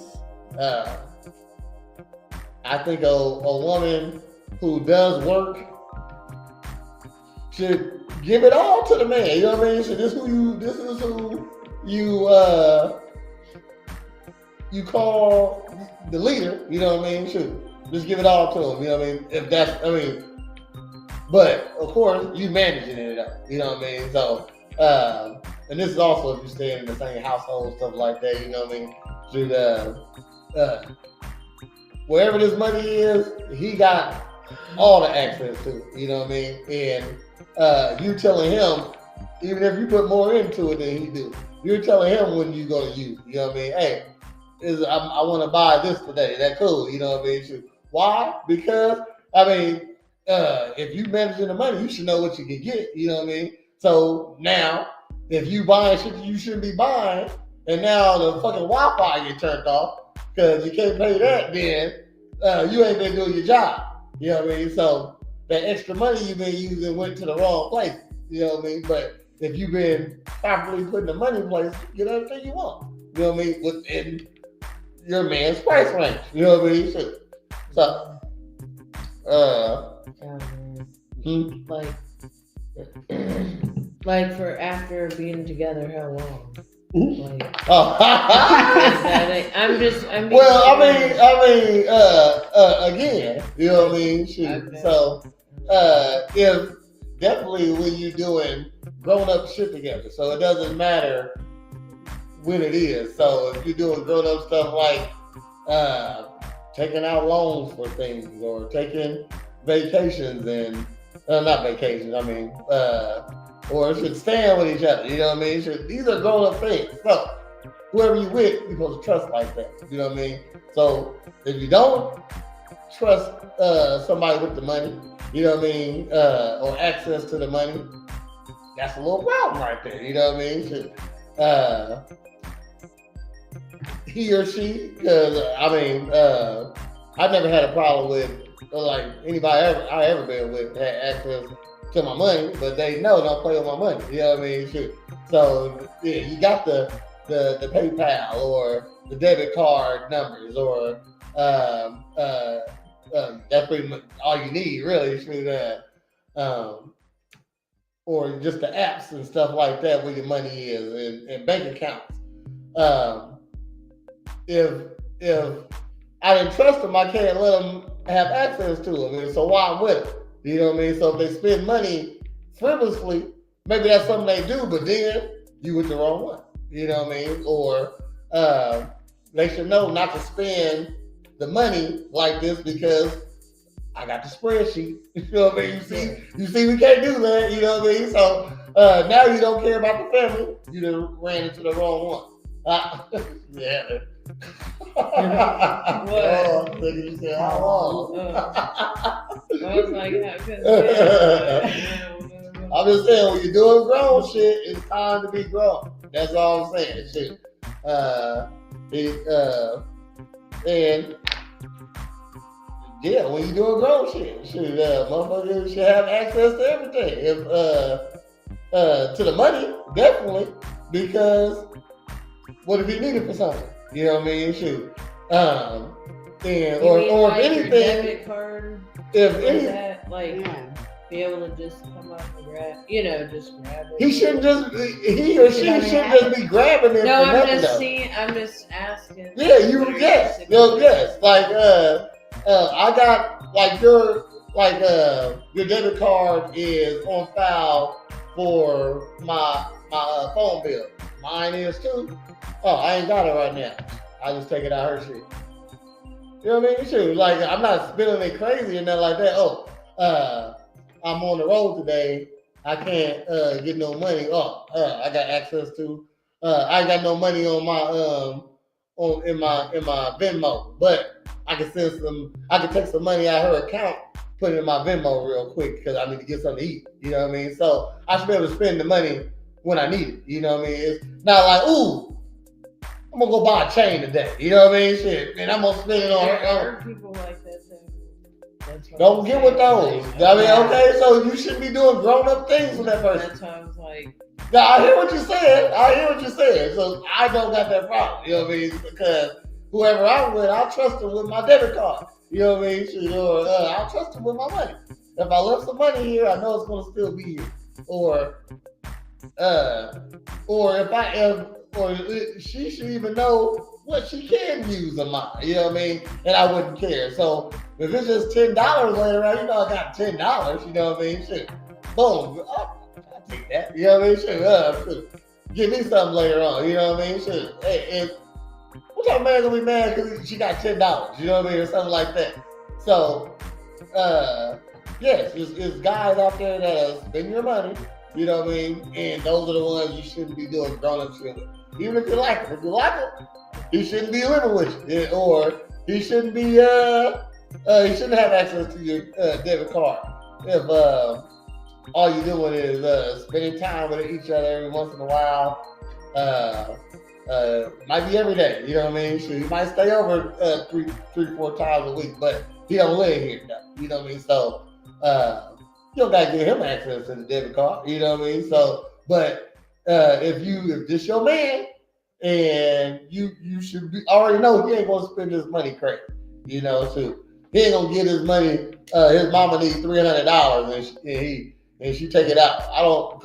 I think a woman who does work should give it all to the man. You know what I mean? So this is who you call the leader. You know what I mean? Shoot, just give it all to him. You know what I mean? But of course you managing it up. You know what I mean? So and this is also if you stay in the same household, stuff like that. You know what I mean? Should wherever this money is, he got all the access to it. You know what I mean? And you telling him, even if you put more into it than he do, you're telling him when you're gonna use it. You know what I mean? Hey, I want to buy this today. That cool. You know what I mean? Why? Because if you managing the money, you should know what you can get. You know what I mean? So now, if you buying shit you shouldn't be buying, and now the fucking Wi-Fi get turned off because you can't pay that, then you ain't been doing your job. You know what I mean? So that extra money you've been using went to the wrong place. You know what I mean? But if you've been properly putting the money in place, you get everything you want. You know what I mean? Within your man's price range. You know what I mean? So, like for after being together, how long? Like, Oh. I'm being Well, again, you know what I mean? Shoot. Okay. So, if definitely when you're doing grown up shit together, so it doesn't matter when it is. So if you're doing grown up stuff like taking out loans for things or taking vacations and not vacations, I mean, or should stand with each other. You know what I mean? These are grown up things. So whoever you with, you're supposed to trust like that. You know what I mean? So if you don't trust somebody with the money, you know what I mean, or access to the money, that's a little problem right there. You know what I mean? He or she, because I've never had a problem with like anybody I ever been with had access to my money, but they know don't play with my money. You know what I mean? Shoot. So yeah, you got the PayPal or the debit card numbers, or that's pretty much all you need, really. Shoot, or just the apps and stuff like that where your money is and bank accounts. If I didn't trust them, I can't let them have access to them. And so why I'm with them? You know what I mean? So if they spend money frivolously, maybe that's something they do, but then you with the wrong one. You know what I mean? Or they should know not to spend the money like this because I got the spreadsheet. You know what I mean? You see, we can't do that. You know what I mean? So now you don't care about the family. You just ran into the wrong one. Yeah. What? Oh, nigga, you said how long? I was like, I'm just saying, when you're doing grown shit, it's time to be grown. That's all I'm saying. Shit. And yeah, when you're doing grown shit, motherfuckers should have access to everything. If to the money, definitely, because what if you need it for something? You know what I mean? Shoot. Or like if anything, debit card, if any any, that, like be able to just come up and grab, just grab it. he or she shouldn't just be grabbing it. No, for nothing, I'm just asking. Yeah, yes. Like I got like your debit card is on file for my phone bill. Mine is too. Oh, I ain't got it right now. I just take it out her shit. You know what I mean? Shoot, like I'm not spending it crazy and nothing like that. Oh, I'm on the road today. I can't get no money. Oh, I got access to. I got no money on my in my Venmo, but I can send some. I can take some money out of her account, put it in my Venmo real quick because I need to get something to eat. You know what I mean? So I should be able to spend the money when I need it. You know what I mean? It's not like, ooh, I'm gonna go buy a chain today. You know what I mean? Shit, and I'm gonna spend it on her. There are people like that too. Don't get with those. I mean, okay, so you shouldn't be doing grown up things with that person. That's why I was like. Now, I hear what you said. So I don't got that problem. You know what I mean? Because whoever I'm with, I'll trust them with my debit card. You know what I mean? Or I'll trust them with my money. If I left some money here, I know it's gonna still be here. Or she should even know what she can use of mine. You know what I mean? And I wouldn't care. So if it's just $10 laying around, I got $10. You know what I mean? Shit, boom. I'll take that. You know what I mean? Shit, give me something later on. You know what I mean? Shit. Hey, what type of man gonna be mad because she got $10? You know what I mean? Or something like that. So, yes, it's guys out there that spend your money. You know what I mean? And those are the ones you shouldn't be doing grown-up shit with. Even if you like them. If you like them, he shouldn't be living with you. Or he shouldn't be, he shouldn't have access to your debit card. If all you're doing is spending time with each other every once in a while, might be every day. You know what I mean? So you might stay over 3-4 times a week, but he don't live here though. You know what I mean? So, you don't gotta give him access to the debit card. You know what I mean? So, but if this your man, and you should already know he ain't gonna spend his money crazy. You know, so he ain't gonna get his money. His mama needs $300, and and she take it out. I don't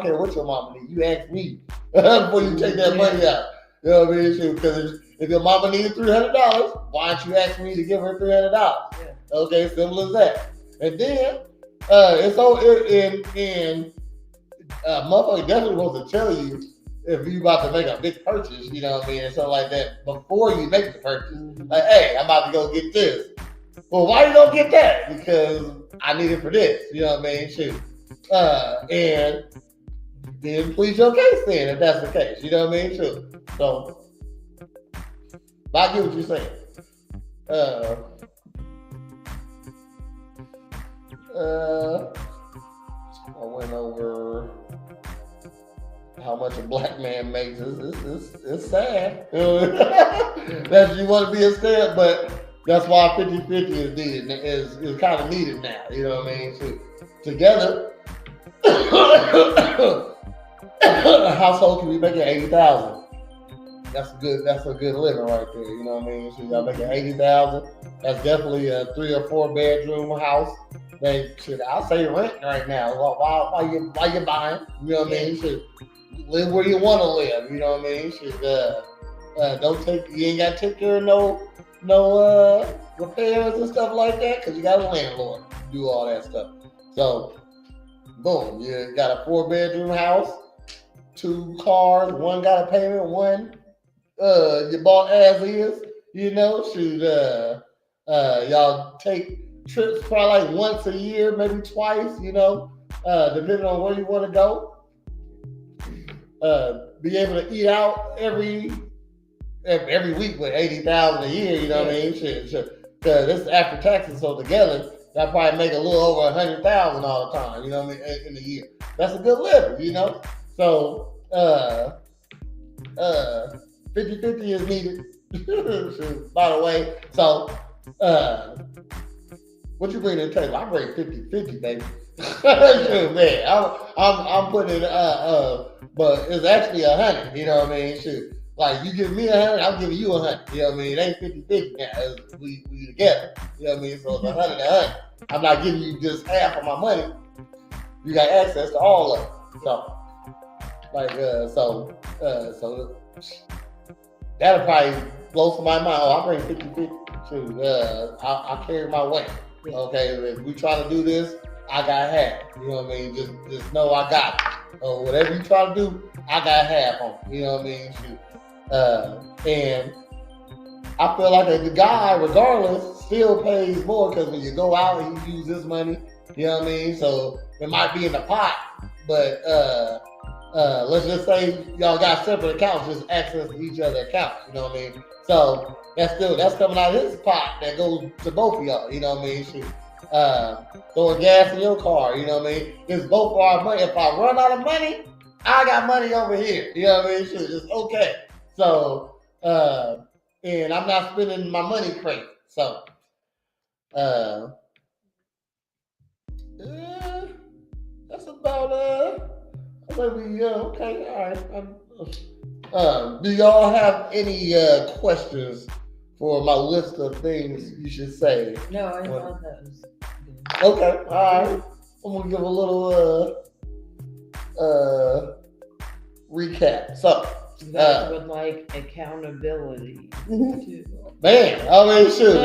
care what your mama need. You ask me before you take that money out. You know what I mean? Because if your mama needed $300, why don't you ask me to give her $300? Yeah. Okay, simple as that. And then it's so motherfucker definitely wants to tell you if you about to make a big purchase, you know what I mean, and something like that before you make the purchase. Like, hey, I'm about to go get this. Well, why you gonna get that? Because I need it for this. You know what I mean? Shoot. And then please your case then, if that's the case. You know what I mean? Sure. So, but I get what you're saying. I went over how much a black man makes. It's sad. That you want to be a stud, but that's why 50-50 is needed. Is kind of needed now. You know what I mean? So, together, a household can be making $80,000. That's a good living right there. You know what I mean? So y'all making $80,000. That's definitely a 3 or 4 bedroom house. I'll say rent right now. Why you buying? You know what I mean? Should live where you want to live. You know what I mean? You ain't got to take care of no repairs and stuff like that because you got a landlord to do all that stuff. So, boom, you got a 4 bedroom house, 2 cars, one got a payment, one you bought as is. You know, y'all take trips probably like once a year, maybe twice, you know, depending on where you want to go. Be able to eat out every week with $80,000 a year, you know what I mean? Because this is after taxes, so together, that probably make a little over $100,000 all the time, you know what I mean, in a year. That's a good living, you know? So, 50-50 is needed. By the way, so, what you bring to the table? I bring 50-50, baby. Shoot, man, I'm putting it, but it's actually 100. You know what I mean? Shoot, like you give me 100, I'm giving you 100. You know what I mean? It ain't 50-50 now. We together. You know what I mean? So it's 100. I'm not giving you just half of my money. You got access to all of it. So, like, so that'll probably blow somebody's mind. Oh, I bring 50-50. Shoot, I carry my weight. Okay, if we try to do this, I got half. You know what I mean? Just know I got it. Whatever you try to do, I got half on it. You know what I mean? Shoot. And I feel like the guy, regardless, still pays more because when you go out and you use this money, you know what I mean? So it might be in the pot, but let's just say y'all got separate accounts, just access to each other's accounts. You know what I mean? So that's coming out of his pot that goes to both of y'all. You know what I mean? Shoot. Throwing gas in your car. You know what I mean? It's both of our money. If I run out of money, I got money over here. You know what I mean? Shoot. It's okay. So, and I'm not spending my money crazy. So, that's about I think we okay. All right. Do y'all have any questions for my list of things you should say? No, I thought that was good. Okay, all right. I'm gonna give a little recap. So, that would like accountability too. Man, I mean, shoot,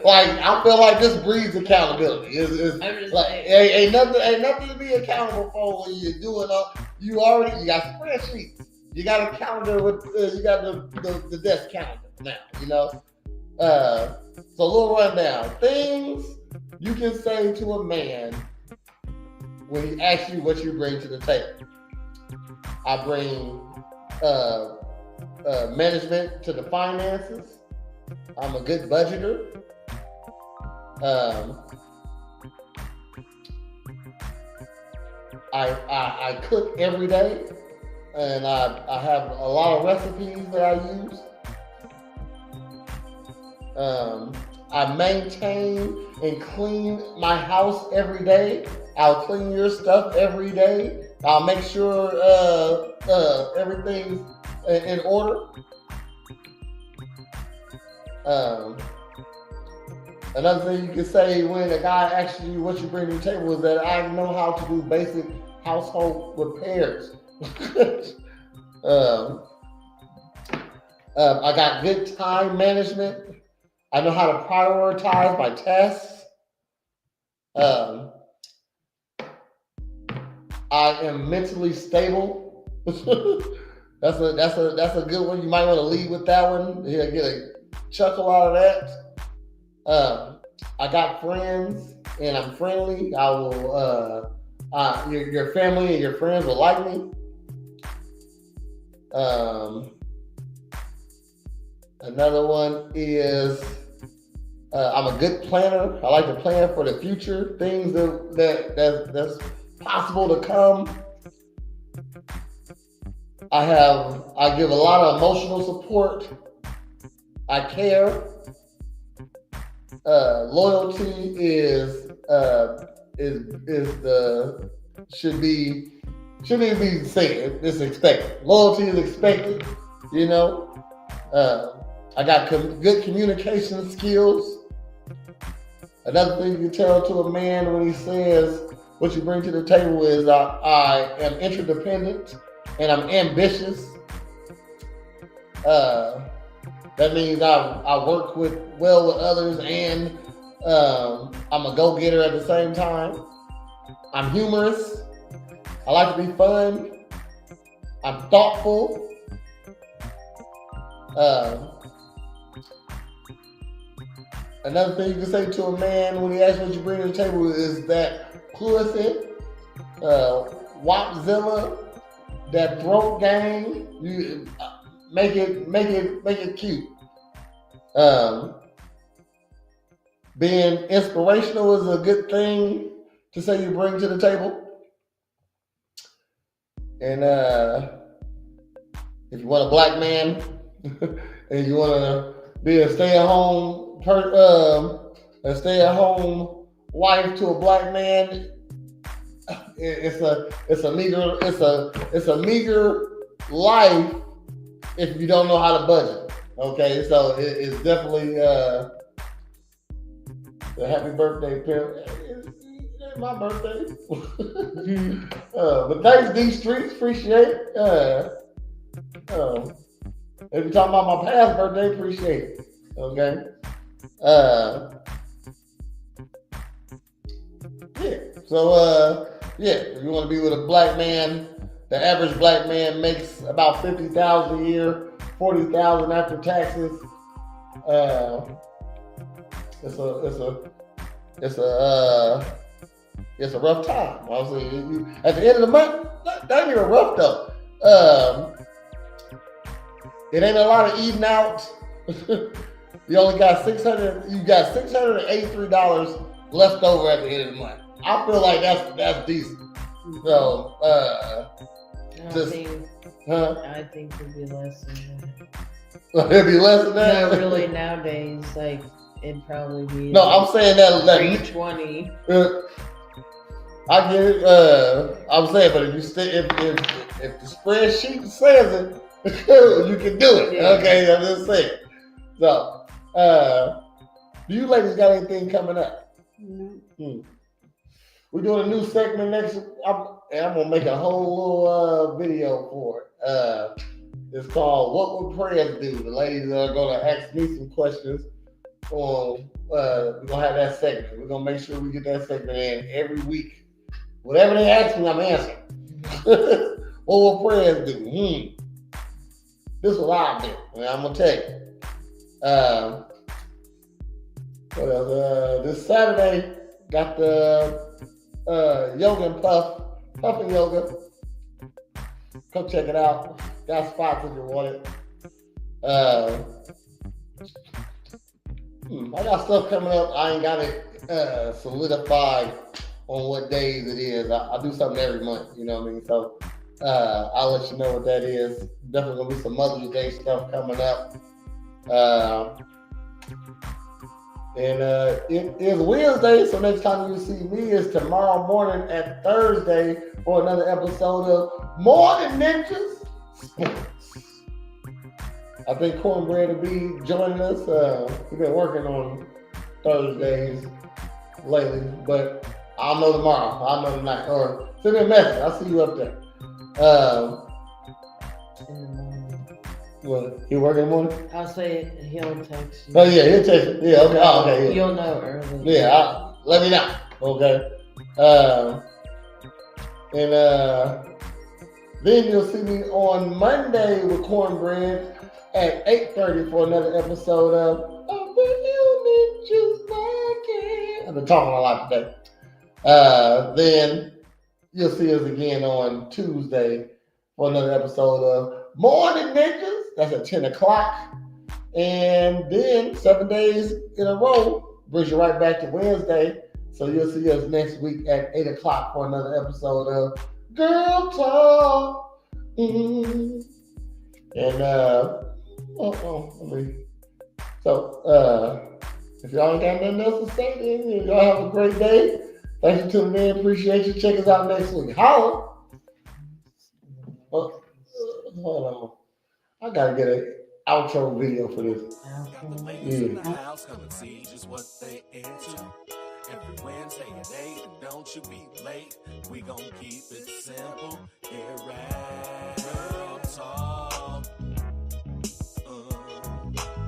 like I feel like this breeds accountability. It's I'm just like saying. ain't nothing to be accountable for when you're doing you got spreadsheets. You got a calendar with you got the desk calendar now. You know, so a little rundown things you can say to a man when he asks you what you bring to the table. I bring management to the finances. I'm a good budgeter. I cook every day, and I have a lot of recipes that I use. I maintain and clean my house every day. I'll clean your stuff every day. I'll make sure everything's in order. Another thing you can say when a guy asks you what you bring to the table is that I know how to do basic household repairs. I got good time management. I know how to prioritize my tasks. I am mentally stable. That's a good one. You might want to lead with that one. You'll get a chuckle out of that. I got friends and I'm friendly. I will. Your family and your friends will like me. Another one is I'm a good planner. I like to plan for the future, things that's possible to come. I give a lot of emotional support. I care. Loyalty shouldn't even be said. It's expected. Loyalty is expected. You know. I got good communication skills. Another thing you can tell to a man when he says what you bring to the table is I am interdependent and I'm ambitious. That means I work well with others and I'm a go-getter at the same time. I'm humorous. I like to be fun. I'm thoughtful. Another thing you can say to a man when he asks what you bring to the table is that pussy, Wopzilla, that throat game. You make it cute. Being inspirational is a good thing to say you bring to the table. And if you want a black man and you want to be a stay-at-home wife to a black man, it's a meager life if you don't know how to budget. Okay, so it's definitely the happy birthday, parent. It's my birthday. But thanks, D Streets, appreciate it. If you're talking about my past birthday, appreciate it. Okay. If you want to be with a black man, the average black man makes about $50,000 a year, $40,000 after taxes. It's a rough time. Obviously, at the end of the month, that ain't even rough though. It ain't a lot of eating out. You only got $683 left over at the end of the month. I feel like that's decent. So I think it'd be less than that. It'd be less than that? No, really nowadays, like it'd probably be No, I'm saying that 320. I get it. I'm saying, but if the spreadsheet says it, you can do it. Yeah. Okay, I'm just saying. So, do you ladies got anything coming up? No. We're doing a new segment next. I'm gonna make a whole little video for it. It's called "What Would Prez Do?" The ladies are gonna ask me some questions. We're gonna have that segment. We're gonna make sure we get that segment in every week. Whatever they ask me, I'm answering. What would Prez do? This is what I do. And I'm gonna tell you. What else? This Saturday got the yoga and puffing yoga. Come check it out. Got spots if you want it. I got stuff coming up. I ain't got it solidified on what days it is. I do something every month, you know what I mean? So I'll let you know what that is. Definitely gonna be some Mother's Day stuff coming up. And it is Wednesday, so next time you see me is tomorrow morning at Thursday for another episode of Morning Ninjas Sports. I think Cornbread will be joining us. We've been working on Thursdays lately, but I'll know tomorrow. I'll know tonight. Or send me a message. I'll see you up there. In the morning. What? You work in the morning? I'll say he'll text you. Oh yeah, he'll text you. Yeah, okay. Oh, okay. Yeah. You'll know early. Yeah, let me know. Okay. Then you'll see me on Monday with Cornbread at 8:30 for another episode of A Real Ninjas Podcast. I've been talking a lot today. Then you'll see us again on Tuesday for another episode of Morning Ninjas. That's at 10 o'clock. And then 7 days in a row brings you right back to Wednesday. So you'll see us next week at 8 o'clock for another episode of Girl Talk. Mm-hmm. And if y'all ain't got nothing else to say, then y'all have a great day. Thanks for tuning in. Appreciate you. Check us out next week. Holla. Hold on. I gotta get an outro video for this. Got the ladies in the house come and see just what they into. Every Wednesday at 8, and don't you be late. We gon' keep it simple. Here at Girl Talk.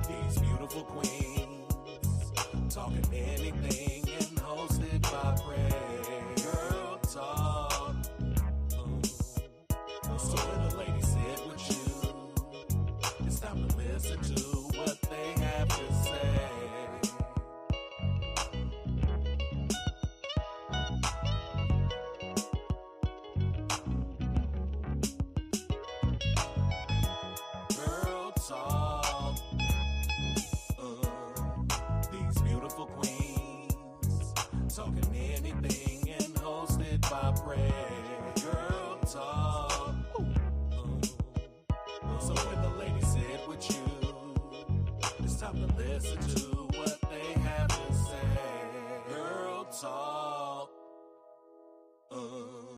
These beautiful queens talking anything and hosted by Prez. Girl Talk. So